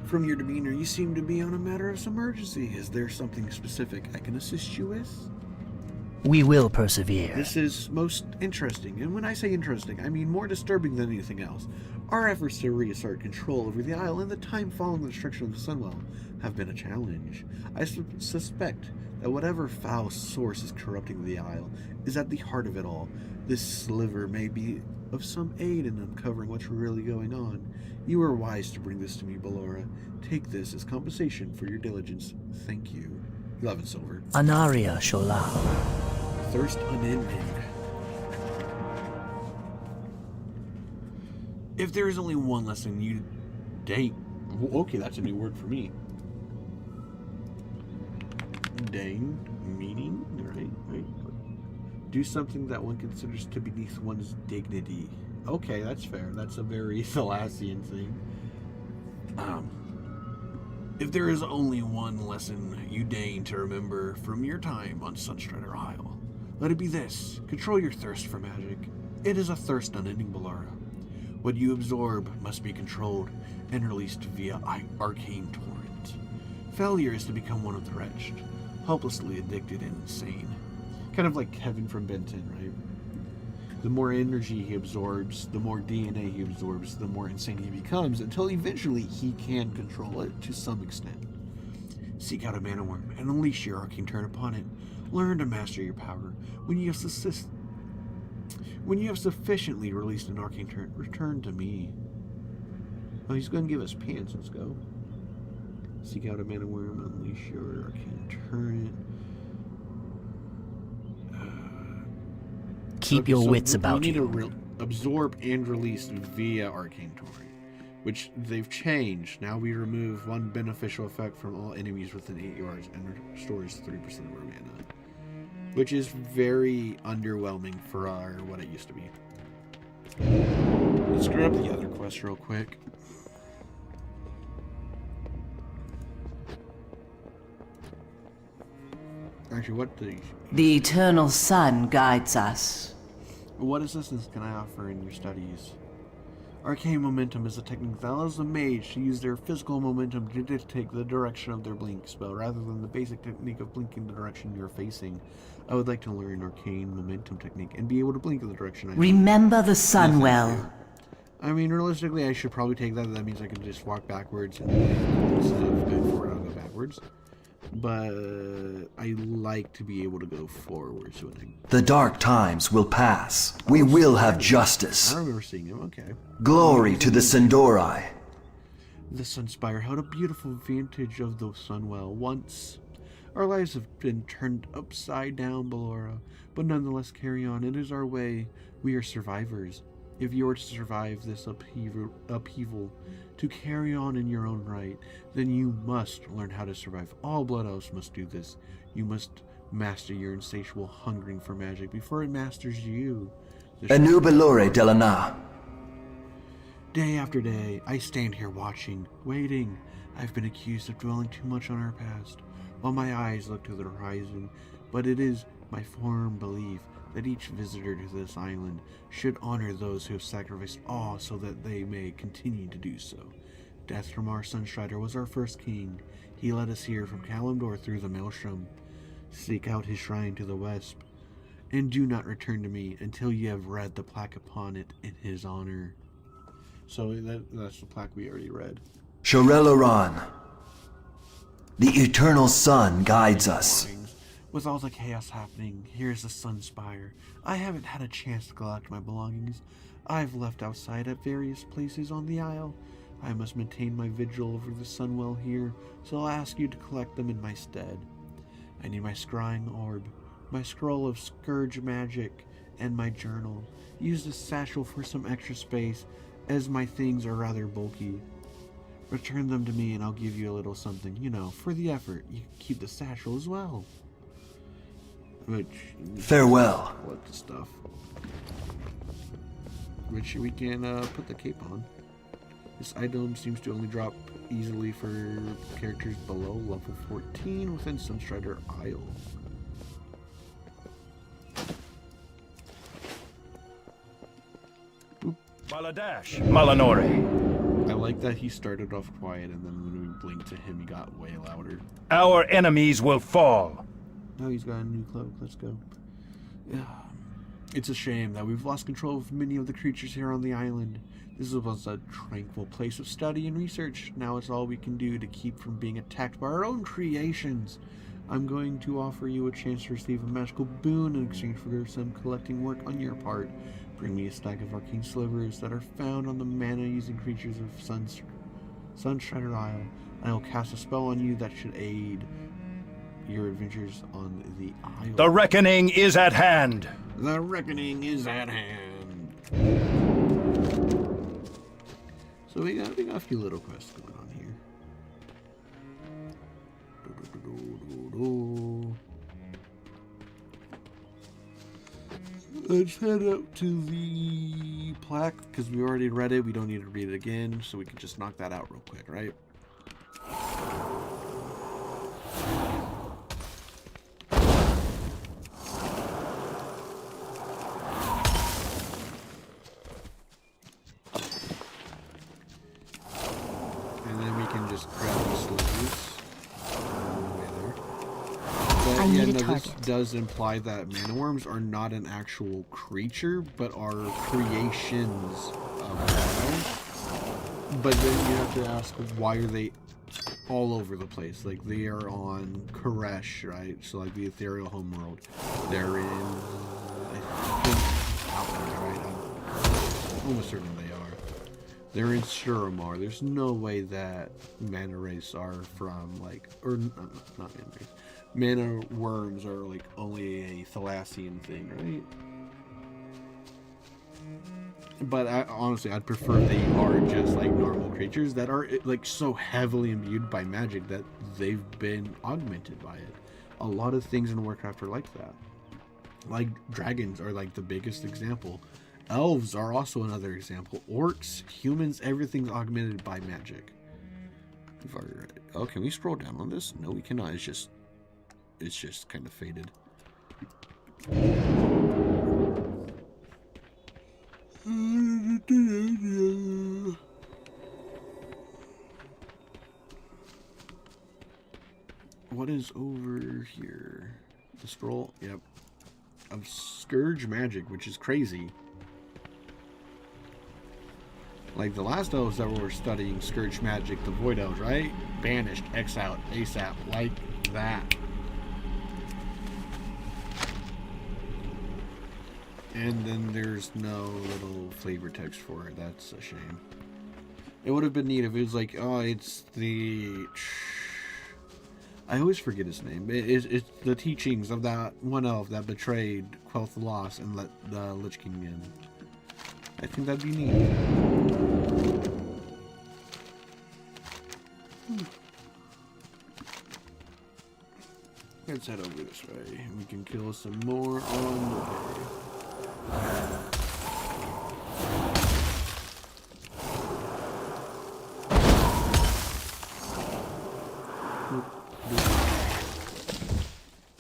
From your demeanor, you seem to be on a matter of some urgency. Is there something specific I can assist you with? We will persevere. This is most interesting, and when I say interesting, I mean more disturbing than anything else. Our efforts to reassert control over the Isle in the time following the destruction of the Sunwell have been a challenge. I suspect that whatever foul source is corrupting the Isle is at the heart of it all. This sliver may be of some aid in uncovering what's really going on. You were wise to bring this to me, Ballora. Take this as compensation for your diligence. Thank you. 11 silver. Anaria Shola. Thirst unending. If there is only one lesson you... Dang. Okay, that's a new word for me. mundane meaning, right? Do something that one considers to be beneath one's dignity. Okay, that's fair. That's a very Thalassian thing. If there is only one lesson you deign to remember from your time on Sunstrider Isle, let it be this: control your thirst for magic. It is a thirst unending, Ballora. What you absorb must be controlled and released via arcane torrent. Failure is to become one of the wretched, hopelessly addicted and insane. Kind of like Kevin from Ben 10, right? The more energy he absorbs, the more DNA he absorbs, the more insane he becomes, until eventually he can control it to some extent. Seek out a mana worm and unleash your arcane turn upon it. Learn to master your power. When you have sufficiently released an arcane turn, return to me. Oh, he's going to give us pants. Let's go. Seek out a mana worm, unleash your arcane turn. Keep your wits about you. We need to absorb and release via arcane torrent, which they've changed. Now we remove one beneficial effect from all enemies within 8 yards and restores 3% of our mana, which is very underwhelming for what it used to be. Let's grab the other quest real quick. Actually, what the eternal sun guides us. What assistance can I offer in your studies? Arcane momentum is a technique that allows the mage to use their physical momentum to dictate the direction of their blink spell, rather than the basic technique of blinking the direction you're facing. I would like to learn arcane momentum technique and be able to blink in the direction I Remember the sun well. I mean, realistically, I should probably take that. That means I can just walk backwards and instead of going forward, I'll go backwards. But I like to be able to go forwards when I... The dark times will pass. We will have justice. I remember seeing him, okay. Glory to the Sindori. The Sunspire held a beautiful vantage of the Sunwell once. Our lives have been turned upside down, Ballora, but nonetheless carry on. It is our way. We are survivors. If you are to survive this upheaval, to carry on in your own right, then you must learn how to survive. All Blood Elves must do this. You must master your insatiable hungering for magic before it masters you. Anu Belore Delana. Day after day, I stand here watching, waiting. I've been accused of dwelling too much on our past, while my eyes look to the horizon, but it is my firm belief that each visitor to this island should honor those who have sacrificed all so that they may continue to do so. Death from our Sunstrider was our first king. He led us here from Kalimdor through the Maelstrom. Seek out his shrine to the west, and do not return to me until you have read the plaque upon it in his honor. So that's the plaque we already read. Shorel-Oran. The eternal sun guides us. With all the chaos happening, here's the Sunspire. I haven't had a chance to collect my belongings. I've left outside at various places on the isle. I must maintain my vigil over the Sunwell here, so I'll ask you to collect them in my stead. I need my scrying orb, my scroll of Scourge magic, and my journal. Use this satchel for some extra space, as my things are rather bulky. Return them to me and I'll give you a little something, you know, for the effort. You can keep the satchel as well. Which... Farewell. What the stuff. Which we can put the cape on. This item seems to only drop easily for characters below level 14 within Sunstrider Isle. Baladash, Malanore. I like that he started off quiet and then when we blinked to him he got way louder. Our enemies will fall. Oh, he's got a new cloak. Let's go. Yeah. It's a shame that we've lost control of many of the creatures here on the island. This was a tranquil place of study and research. Now it's all we can do to keep from being attacked by our own creations. I'm going to offer you a chance to receive a magical boon in exchange for some collecting work on your part. Bring me a stack of arcane slivers that are found on the mana-using creatures of Sunstrider Isle. I will cast a spell on you that should aid your adventures on the isle. The reckoning is at hand. The reckoning is at hand. So we got a few little quests going on here. Let's head up to the plaque because we already read it. We don't need to read it again, so we can just knock that out real quick, right? And then we can just grab the sleeves. I need a This target. does imply that mana worms are not an actual creature, but are creations of WoW. But then you have to ask, why are they all over the place? Like, they are on Koresh, right? So, like, the ethereal homeworld. They're in, I think, Outland, right? I'm almost certain they are. They're in Suramar. There's no way that mana wraiths are from, like, or not mana wraiths. Mana worms are like only a Thalassian thing, right? But honestly, I'd prefer they are just like normal creatures that are like so heavily imbued by magic that they've been augmented by it. A lot of things in Warcraft are like that. Like dragons are like the biggest example. Elves are also another example. Orcs, humans, everything's augmented by magic. We've already read it. Oh, can we scroll down on this? No, we cannot. It's just kind of faded. What is over here? The scroll? Yep. Of Scourge magic, which is crazy. Like the last elves that were studying Scourge magic, the Void Elves, right? Banished, exiled, ASAP, like that. And then there's no little flavor text for it. That's a shame. It would have been neat if it was like, oh, it's the... I always forget his name. It's the teachings of that one elf that betrayed Quel'Tha Lost and let the Lich King in. I think that'd be neat. Let's head over this way. We can kill some more on the way.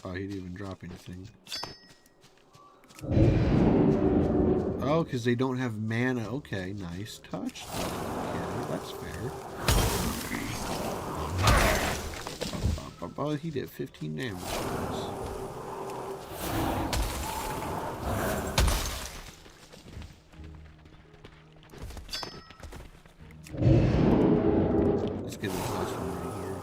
Oh, he didn't even drop anything. Oh, because they don't have mana. Okay, nice touch. Okay, that's fair. Oh, he did 15 damage to us. Let's get this last one right here.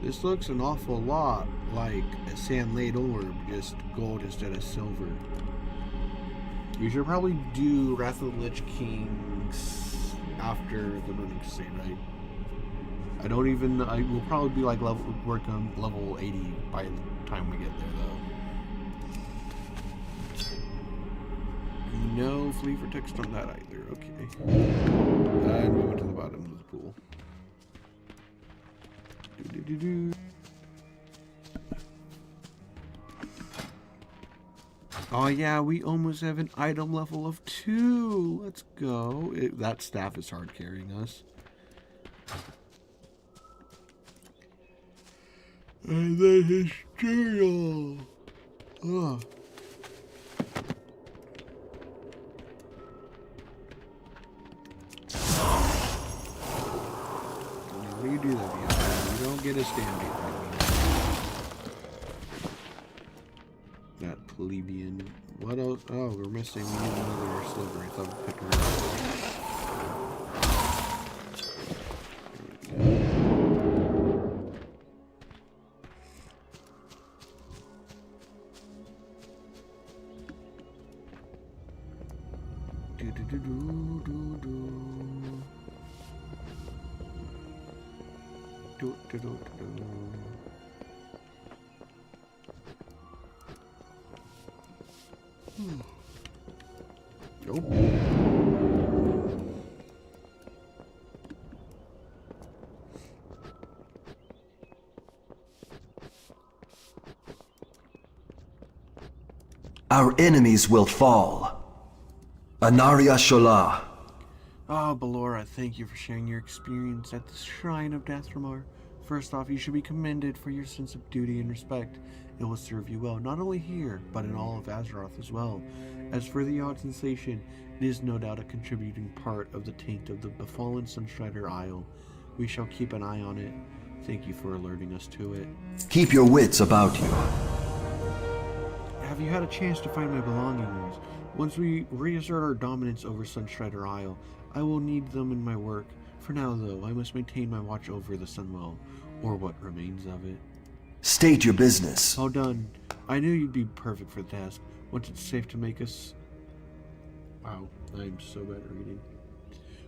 This looks an awful lot like a sand-laid orb, just gold instead of silver. We should probably do Wrath of the Lich Kings after the Burning Crusade, right? I will probably be like work on level 80 by the time we get there, though. No flavor text on that either. Okay. And we went to the bottom of the pool. Oh yeah, we almost have an item level of 2. Let's go. That staff is hard carrying us. And then Hysteria. Ugh. What do you do that? You don't get a stampede. That plebeian. What else? Oh, we're missing. We need another silver. I thought we picked one Nope. Our enemies will fall. Anaria Shola. Ah, Ballora, thank you for sharing your experience at the Shrine of Dathramar. First off, you should be commended for your sense of duty and respect. It will serve you well, not only here, but in all of Azeroth as well. As for the odd sensation, it is no doubt a contributing part of the taint of the befallen Sunstrider Isle. We shall keep an eye on it. Thank you for alerting us to it. Keep your wits about you. Have you had a chance to find my belongings? Once we reassert our dominance over Sunstrider Isle, I will need them in my work. For now, though, I must maintain my watch over the Sunwell, or what remains of it. State your business. Well done. I knew you'd be perfect for the task. Once it's safe to make us... Wow, I'm so bad at reading.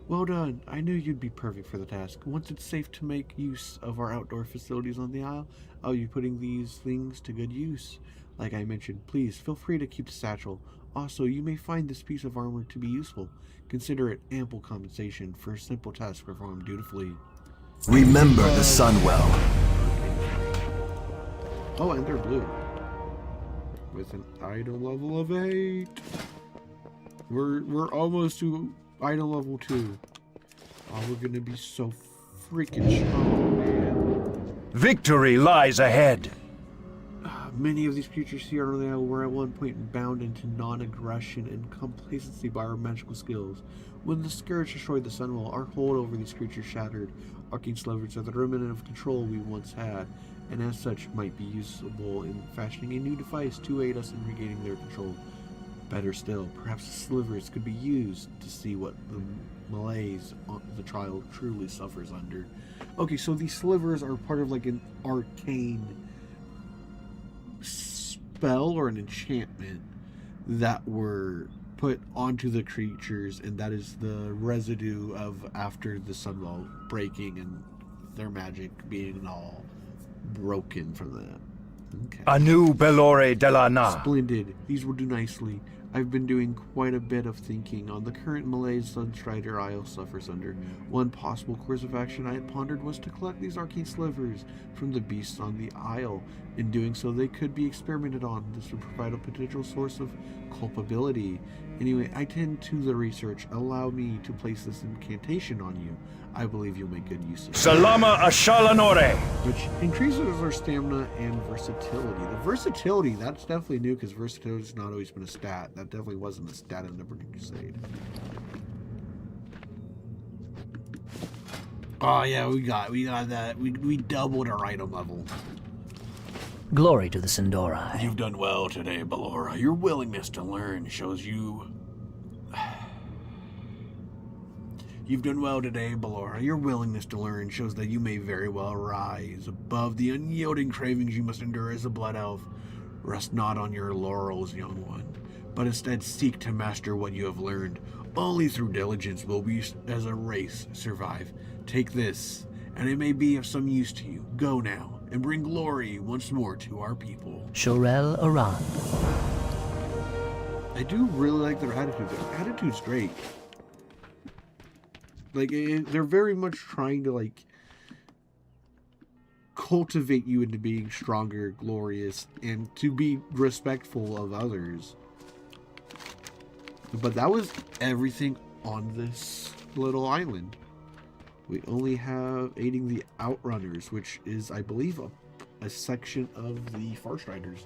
Well done. I knew you'd be perfect for the task. Once it's safe to make use of our outdoor facilities on the Isle, I'll be putting these things to good use. Like I mentioned, please feel free to keep the satchel. Also, you may find this piece of armor to be useful. Consider it ample compensation for a simple task performed dutifully. Remember the Sunwell. Oh, and they're blue. With an item level of 8. We're almost to item level 2. Oh, we're gonna be so freaking strong, man. Victory lies ahead. Many of these creatures here on the isle were at one point bound into non-aggression and complacency by our magical skills. When the Scourge destroyed the Sunwell, our hold over these creatures shattered. Arcane slivers are the remnant of control we once had, and as such might be usable in fashioning a new device to aid us in regaining their control. Better still, perhaps the slivers could be used to see what the malaise the trial truly suffers under. Okay, so these slivers are part of like an arcane spell or an enchantment that were put onto the creatures, and that is the residue of after the Sunwell breaking and their magic being all broken from that. Okay. Anu Belore de la Na. Splendid. These will do nicely. I've been doing quite a bit of thinking on the current malaise Sunstrider Isle suffers under. One possible course of action I had pondered was to collect these arcane slivers from the beasts on the Isle. In doing so, they could be experimented on. This would provide a potential source of culpability. Anyway, I tend to the research. Allow me to place this incantation on you. I believe you'll make good use of it. Salama Ashalanore. Which increases our stamina and versatility. The versatility, that's definitely new because versatility's not always been a stat. That definitely wasn't a stat in the Burning Crusade. Oh yeah, we got that. We doubled our item level. Glory to the Sindorai. You've done well today, Ballora. Your willingness to learn shows you... You've done well today, Ballora. Your willingness to learn shows that you may very well rise above the unyielding cravings you must endure as a blood elf. Rest not on your laurels, young one, but instead seek to master what you have learned. Only through diligence will we as a race survive. Take this, and it may be of some use to you. Go now, and bring glory once more to our people. Shorel Aran. I do really like their attitude. Their attitude's great. Like, they're very much trying to, like, cultivate you into being stronger, glorious, and to be respectful of others. But that was everything on this little island. We only have aiding the Outrunners, which is, I believe, a section of the Farstriders.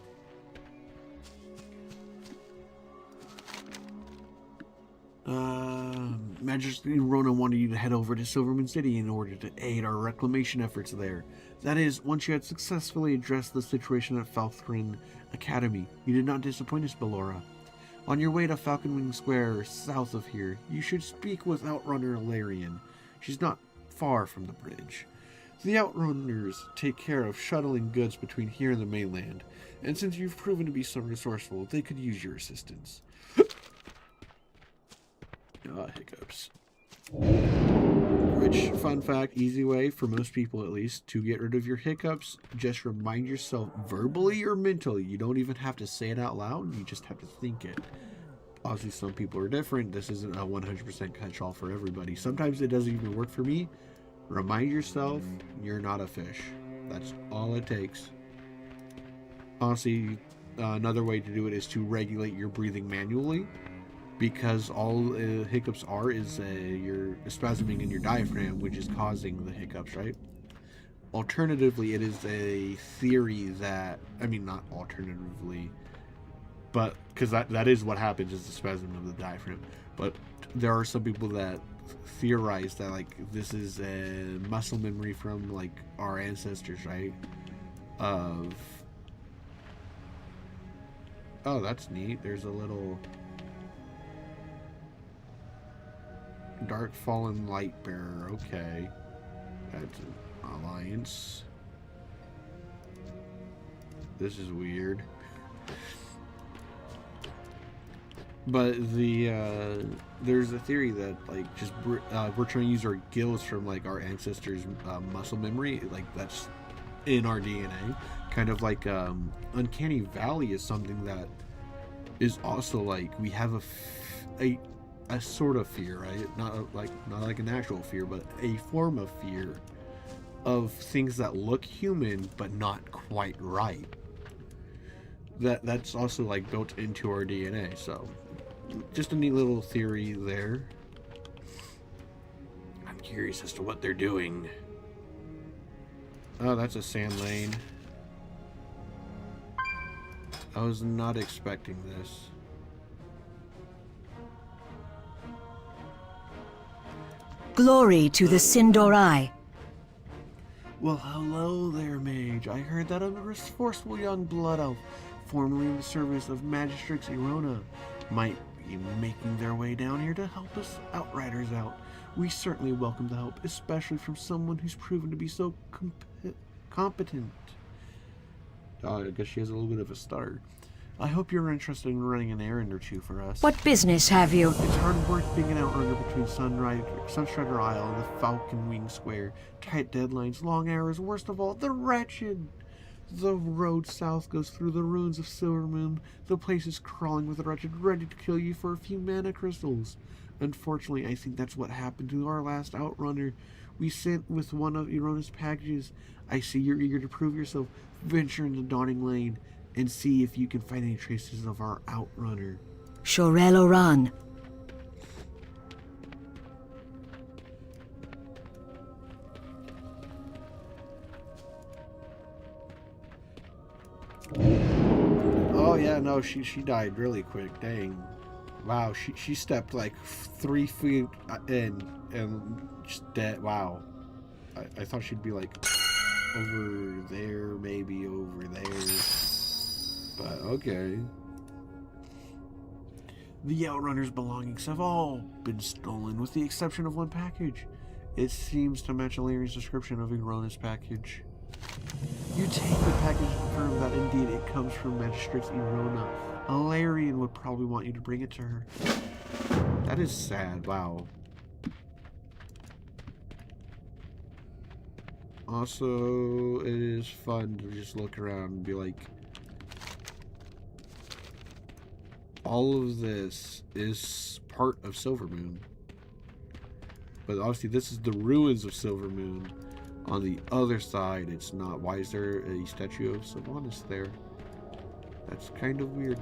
Majesty Rona wanted you to head over to Silvermoon City in order to aid our reclamation efforts there. That is, once you had successfully addressed the situation at Falthrin Academy. You did not disappoint us, Ballora. On your way to Falconwing Square, south of here, you should speak with Outrunner Alarian. She's not far from the bridge. The Outrunners take care of shuttling goods between here and the mainland, and since you've proven to be so resourceful, they could use your assistance. Hiccups. Which, fun fact, easy way for most people at least to get rid of your hiccups, just remind yourself verbally or mentally. You don't even have to say it out loud, you just have to think it. Obviously, some people are different. This isn't a 100% catch-all for everybody. Sometimes it doesn't even work for me. Remind yourself you're not a fish. That's all it takes. Honestly, another way to do it is to regulate your breathing manually, because all hiccups are is you're spasming in your diaphragm, which is causing the hiccups, right? Alternatively, it is a theory that, I mean, not alternatively, but because that is what happens, is the spasm of the diaphragm. But there are some people that theorize that, like, this is a muscle memory from, like, our ancestors, right? Oh, that's neat. There's a little Dark Fallen Light Bearer. Okay, that's an alliance. This is weird. But there's a theory that, like, just we're trying to use our gills from, like, our ancestors' muscle memory, like that's in our DNA. Kind of like Uncanny Valley is something that is also, like, we have a sort of fear, right? Not like an actual fear, but a form of fear of things that look human but not quite right. That's also, like, built into our DNA. So just a neat little theory there. I'm curious as to what they're doing. Oh, that's a sand lane. I was not expecting this. Glory to the Sindorai. Well, hello there, mage. I heard that a resourceful young blood elf, formerly in the service of Magistrix Irona, might be making their way down here to help us Outriders out. We certainly welcome the help, especially from someone who's proven to be so competent. I guess she has a little bit of a stutter. I hope you're interested in running an errand or two for us. What business have you? It's hard work being an outrunner between Sunstrider Isle and the Falcon Wing Square. Tight deadlines, long hours, worst of all, the wretched. The road south goes through the ruins of Silvermoon. The place is crawling with the wretched, ready to kill you for a few mana crystals. Unfortunately, I think that's what happened to our last outrunner. We sent with one of Irona's packages. I see you're eager to prove yourself. Venture into Dawning Lane and see if you can find any traces of our outrunner. Shorel Oran. Oh yeah, no, she died really quick. Dang. Wow, she stepped like 3 feet in and just dead. Wow. I thought she'd be like over there, maybe over there. But okay. The Outrunner's belongings have all been stolen, with the exception of one package. It seems to match Illyrian's description of Irona's package. You take the package and confirm that indeed it comes from Magistrix Irona. Illyrian would probably want you to bring it to her. That is sad, wow. Also, it is fun to just look around and be like, all of this is part of Silvermoon. But obviously this is the ruins of Silvermoon. On the other side, it's not. Why is there a statue of Sylvanas there? That's kind of weird.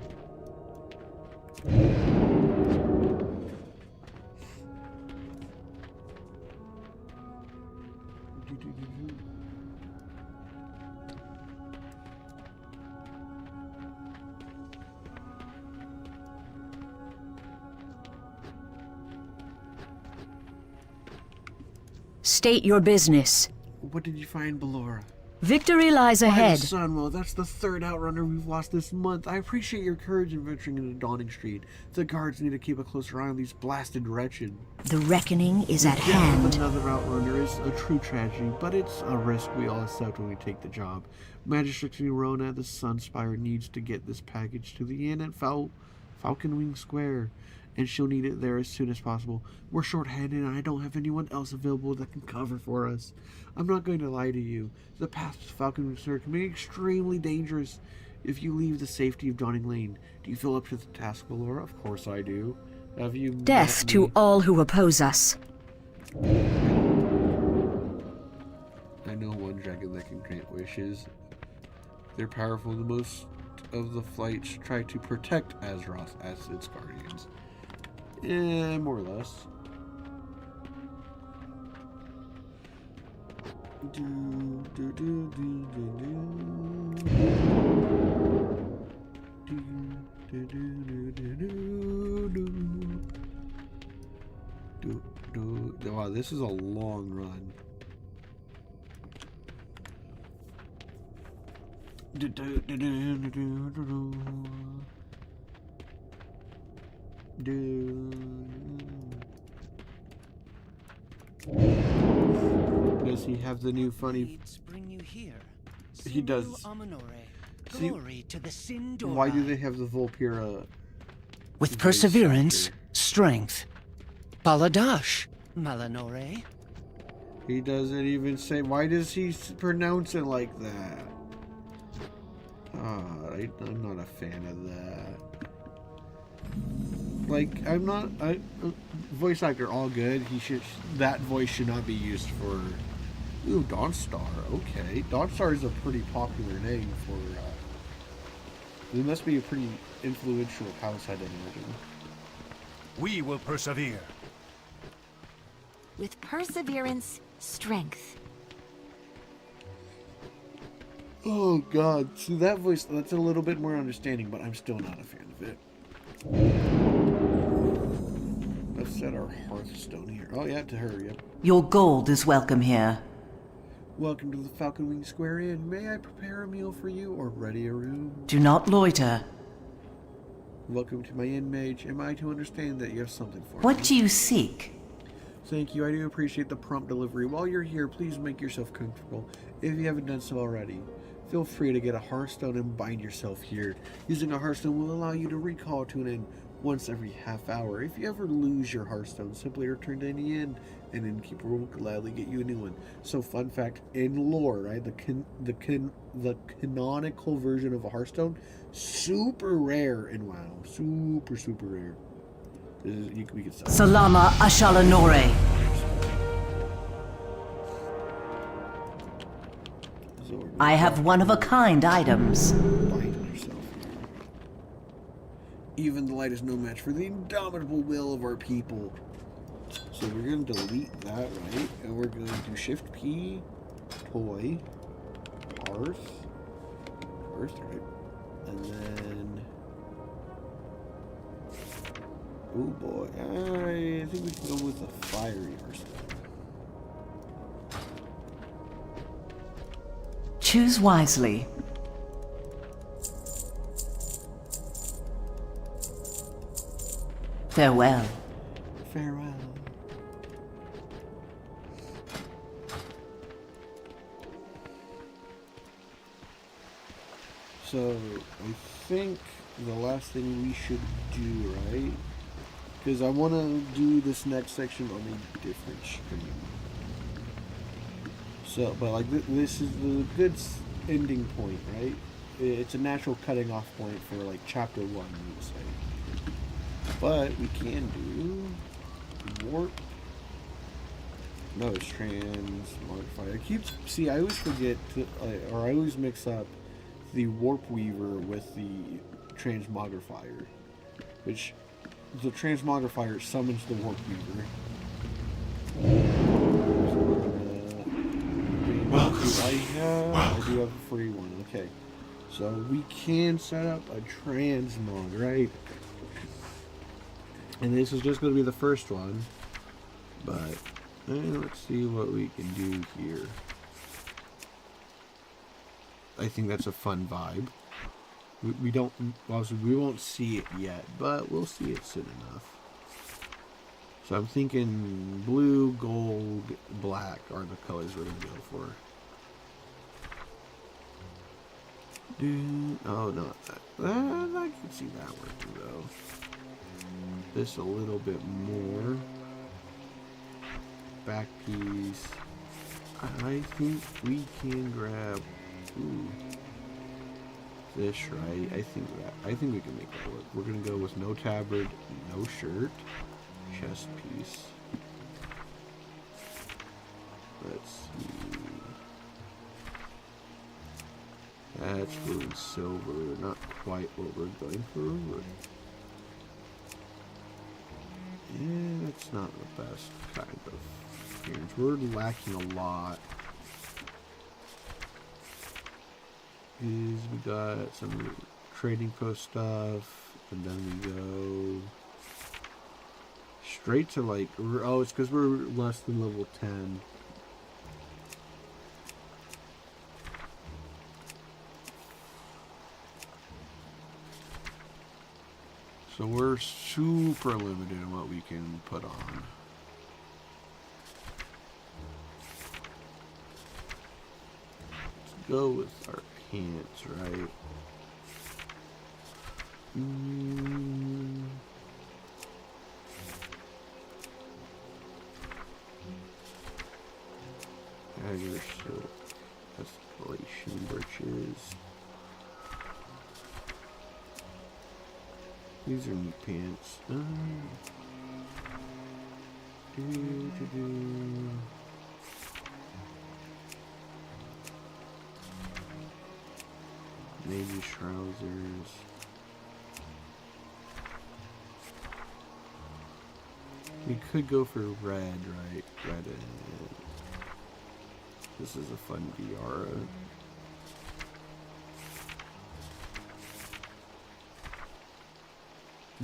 State your business. What did you find, Ballora? Victory lies ahead. Sunwell, that's the third outrunner we've lost this month. I appreciate your courage in venturing into Dawning Street. The guards need to keep a closer eye on these blasted wretched. The reckoning is at Death hand. of another outrunner is a true tragedy, but it's a risk we all accept when we take the job. Magistrix Irona, the Sunspire, needs to get this package to the inn at Falcon Wing Square. and she'll need it there as soon as possible. We're short-handed, and I don't have anyone else available that can cover for us. I'm not going to lie to you. The path to Falcon Sir can be extremely dangerous if you leave the safety of Dawning Lane. Do you feel up to the task, Valora? Of course I do. Have you Death to all who oppose us. I know one dragon that can grant wishes. They're powerful. The most of the flights try to protect Azeroth as its guardians. More or less. Wow, this is a long run. Does he have the new funny? Bring you here. He does. See, Glory to the Sindora. why do they have the Volpira? With perseverance, strength. Baladash, Malanore. He doesn't even say. Why does he pronounce it like that? I'm not a fan of that. Like, I'm not. Voice actor, all good. That voice should not be used for. Ooh, Dawnstar. Okay, Dawnstar is a pretty popular name for. It must be a pretty influential house, I'd imagine. We will persevere. With perseverance, strength. Oh God, see that voice, that's a little bit more understanding, but I'm still not a fan of it. Let's set our Hearthstone here. Oh yeah, to her, yep. Your gold is welcome here. Welcome to the Falcon Wing Square Inn. May I prepare a meal for you or ready a room? Do not loiter. Welcome to my inn, mage. Am I to understand that you have something for me? What do you seek? Thank you. I do appreciate the prompt delivery. While you're here, please make yourself comfortable. If you haven't done so already, feel free to get a Hearthstone and bind yourself here. Using a Hearthstone will allow you to recall to an inn once every half hour. If you ever lose your Hearthstone, simply return to any inn, and innkeeper will gladly get you a new one. So, fun fact, in lore, right, the canonical version of a Hearthstone, super rare in WoW. Super rare. We could sell Salama Ashalanore. I have one-of-a-kind items. Bind yourself here. Even the light is no match for the indomitable will of our people. So we're going to delete that, right? And we're going to Shift P, toy, Hearth, right? And then, oh boy, I think we can go with the fiery Hearthstone. Choose wisely. Farewell. Farewell. So, I think the last thing we should do, right? Because I want to do this next section on a different screen. So, but like this is the good ending point, right? It's a natural cutting off point for like chapter 1, we would say. But we can do warp. No, it's transmogrifier. I always forget to, or I always mix up the warp weaver with the transmogrifier, which the transmogrifier summons the warp weaver. I do have a free one. Okay, so we can set up a transmog, right? And this is just going to be the first one, but let's see what we can do here. I think that's a fun vibe. We don't, obviously we won't see it yet, but we'll see it soon enough. So I'm thinking blue, gold, black are the colors we're going to go for. Oh, no. I can see that working, though. this a little bit more. Back piece. I think we can grab this, right? I think we can make that work. We're gonna go with no tabard, no shirt, chest piece. Let's see. That's blue and silver. Not quite what we're going for, but yeah, it's not the best kind of appearance. We're lacking a lot. We got some trading post stuff, and then we go straight to like, oh, it's because we're less than level 10. So we're super limited in what we can put on. Let's go with our pants, right? Dagger silk, escalation breeches. These are neat pants. Navy trousers. We could go for red, right? Red and this is a fun tiara.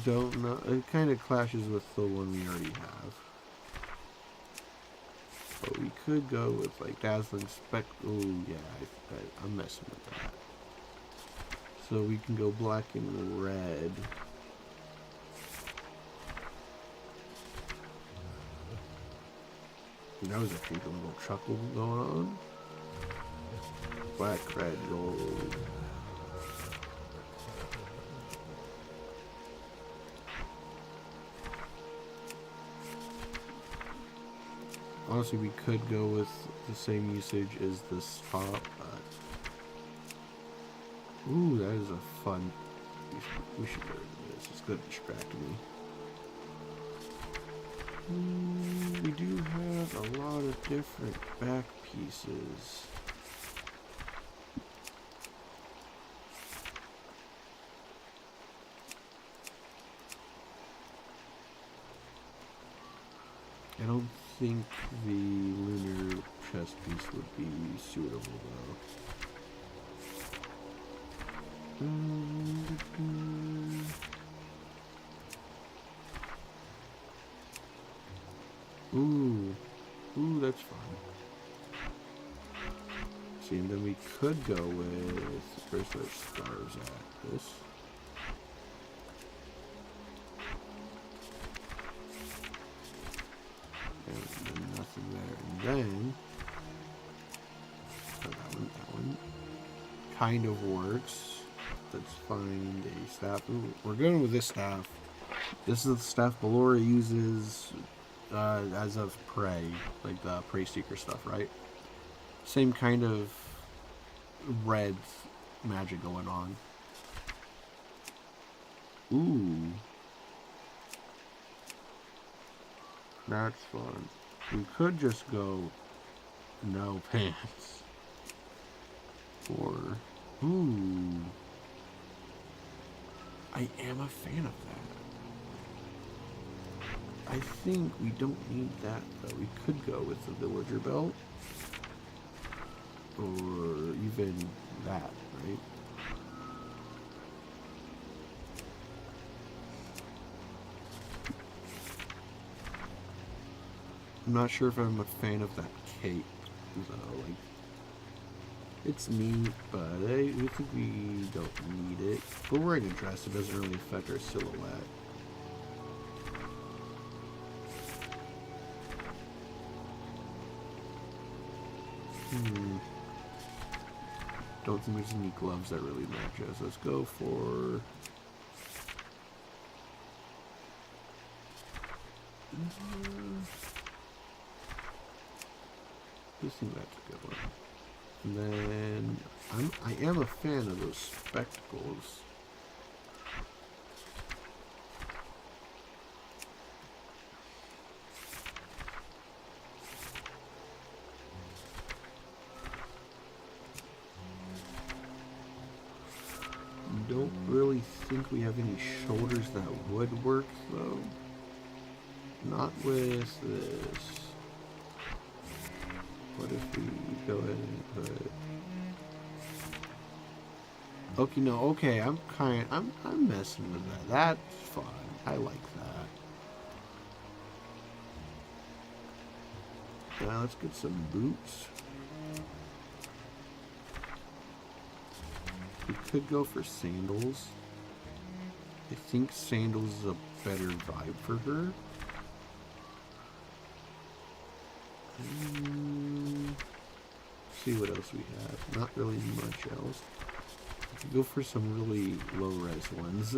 Don't know. It kind of clashes with the one we already have. But we could go with like dazzling spec. Oh yeah, I'm messing with that. So we can go black and red. That was actually a little chuckle going on. Black, red, gold. Honestly, we could go with the same usage as this top, but ooh, that is a fun. We should get rid of this. It's gonna distract me. We do have a lot of different back pieces. I don't think the lunar chest piece would be suitable though. Ooh, that's fun. See, and then we could go with, where's their stars at? This. And nothing there. And then, oh, that one kind of works. Let's find a staff. Ooh, we're going with this staff. This is the staff Ballora uses as of prey, like the prey seeker stuff, right? Same kind of red magic going on. Ooh. That's fun. We could just go no pants. Or, ooh. I am a fan of that. I think we don't need that though. We could go with the villager belt. Or even that, right? I'm not sure if I'm a fan of that cape though. Like, it's neat, but I think we don't need it. We're wearing a dress, it doesn't really affect our silhouette. Don't think there's any gloves that really match us. Let's go for I think that's a good one. And then I am a fan of those spectacles. Don't really think we have any shoulders that would work though. Not with this. What if we go ahead and put... Okay, no, okay, I'm messing with that. That's fine. I like that. Now let's get some boots. We could go for sandals. I think sandals is a better vibe for her. See what else we have. Not really much else. We could go for some really low-res ones.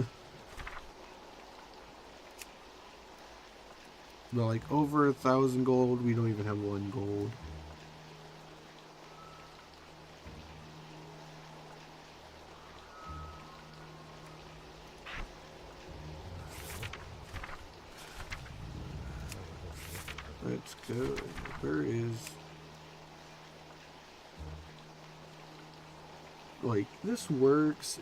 But like over 1,000 gold, we don't even have 1 gold. Let's go. Where is... Like, this works.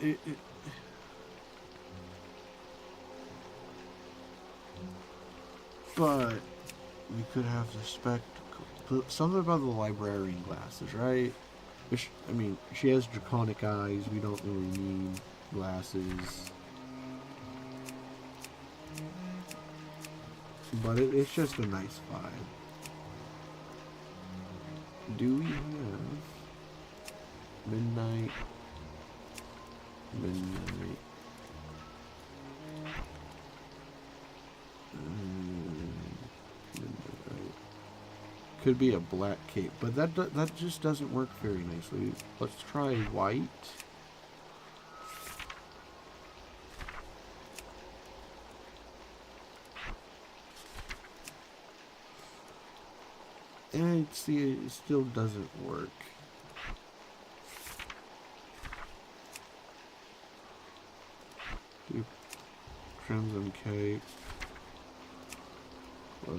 But we could have the spectacle. Something about the librarian glasses, right? Which, I mean, she has draconic eyes. We don't really need glasses. But it's just a nice vibe. Do we have midnight? Midnight. Could be a black cape, but that just doesn't work very nicely. Let's try white. And see, it still doesn't work. Crimson cape. Cloak.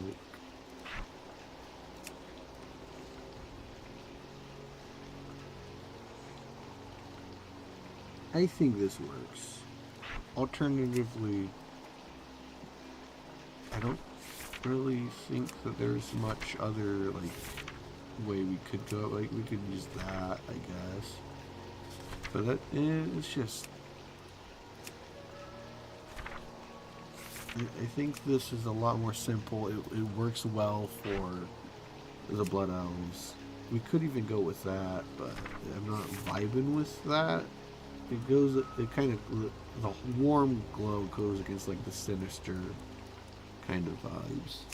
I think this works. Alternatively, I don't really think that there's much other like way we could go. Like we could use that, I guess. But that it's just. I think this is a lot more simple. It works well for the Blood Elves. We could even go with that, but I'm not vibing with that. It kind of, the warm glow goes against like the sinister kind of vibes.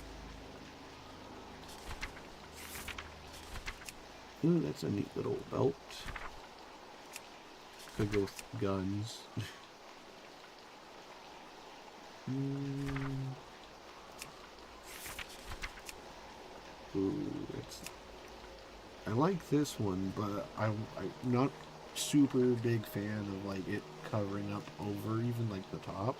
Ooh, that's a neat little belt. Could go with guns. Ooh, I like this one, but I'm not super big fan of like it covering up over even like the top.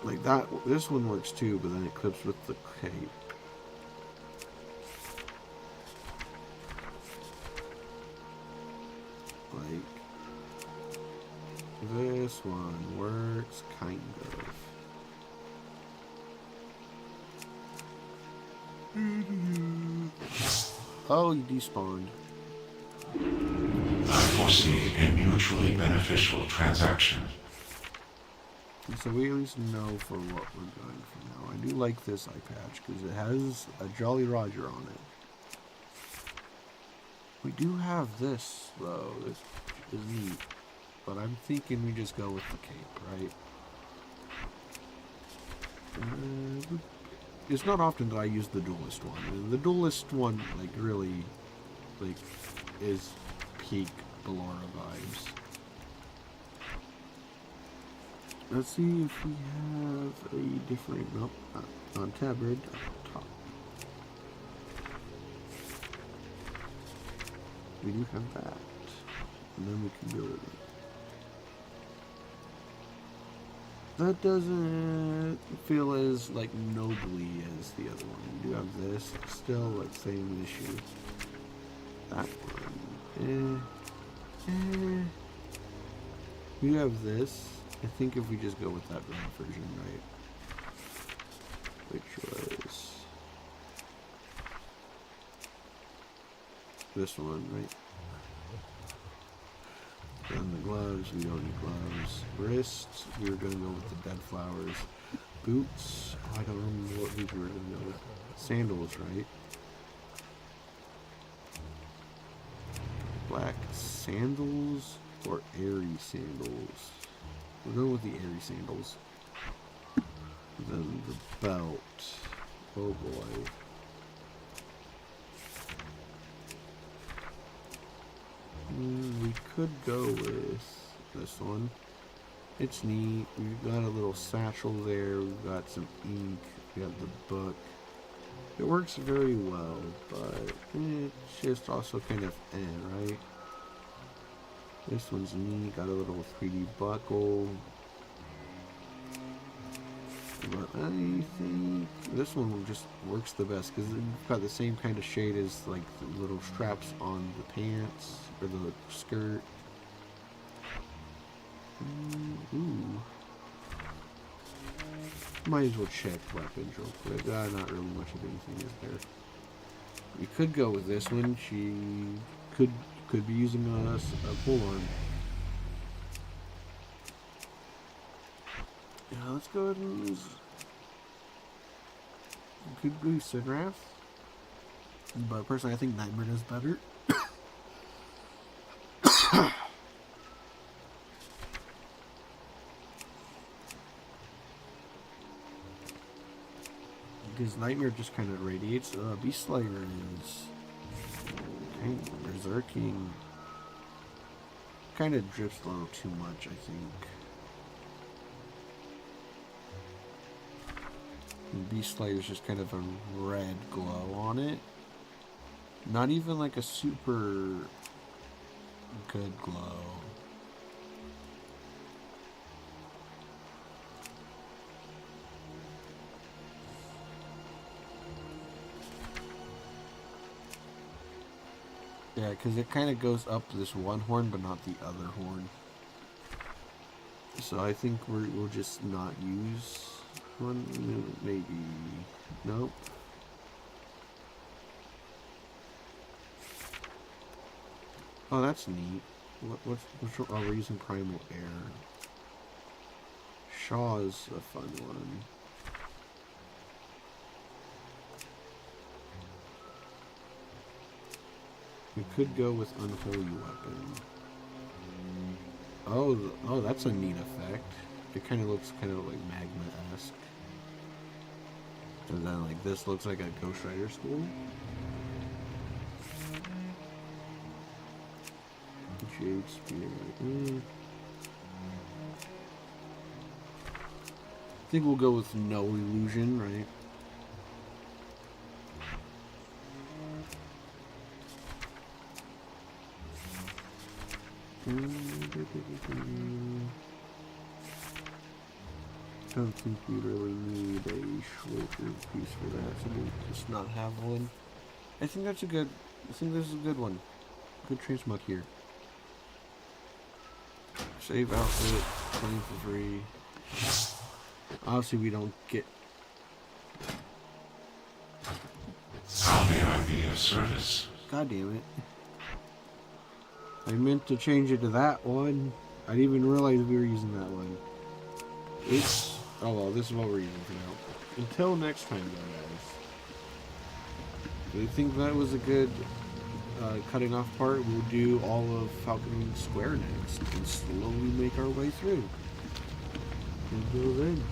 Like that, this one works too, but then it clips with the cape. Like this one works kind of. Oh, you despawned. I foresee a mutually beneficial transaction. So we at least know for what we're going for now. I do like this eye patch because it has a Jolly Roger on it. We do have this though. This is neat. But I'm thinking we just go with the cape, right? It's not often that I use the duelist one. And the duelist one, like, really, like, is peak Ballora vibes. Let's see if we have a different. Nope, not on tabard. Top. We do have that, and then we can build it. That doesn't feel as like nobly as the other one. We do have this, still like same issue. That one, We have this. I think if we just go with that red version, right? Which was this one, right? Then the gloves, we don't need gloves. Wrists, we were gonna go with the dead flowers. Boots, I don't remember what boots we were gonna go with. Sandals, right? Black sandals or airy sandals? We're going with the airy sandals. Then the belt. Oh boy. We could go with this one. It's neat. We've got a little satchel there. We've got some ink. We have the book. It works very well, but it's just also kind of right? This one's neat. Got a little 3D buckle. But I think this one just works the best because it's got the same kind of shade as like the little straps on the pants or the skirt. Ooh. Might as well check weapons real quick. Not really much of anything is there. We could go with this one. She could be using a pole arm. Yeah, let's go ahead and use. Could do Sidrath, but personally, I think Nightmare does better. Because Nightmare just kind of radiates. Beast Slayer is okay. Berserking kind of drifts a little too much, I think. Beast Slayer is just kind of a red glow on it. Not even like a super good glow. Yeah, because it kind of goes up this one horn, but not the other horn. So I think we'll just not use one, maybe. Nope. Oh, that's neat. What's we're using Primal Air. Shaw is a fun one. We could go with Unholy Weapon. Oh, that's a neat effect. It kind of looks kind of like magma-esque. And then like this looks like a Ghost Rider school. Jade Spear. I think we'll go with no illusion, right? Don't think we really need a shorter piece for that, so we'll just not have one. I think this is a good one. Good transmog here. Save outfit, playing for free. Obviously we don't get. How may I be of service? God damn it. I meant to change it to that one. I didn't even realize we were using that one. Oh well, this is what we're using for now. Until next time, guys. Do you think that was a good cutting off part? We'll do all of Falcon Square next and slowly make our way through. Until then.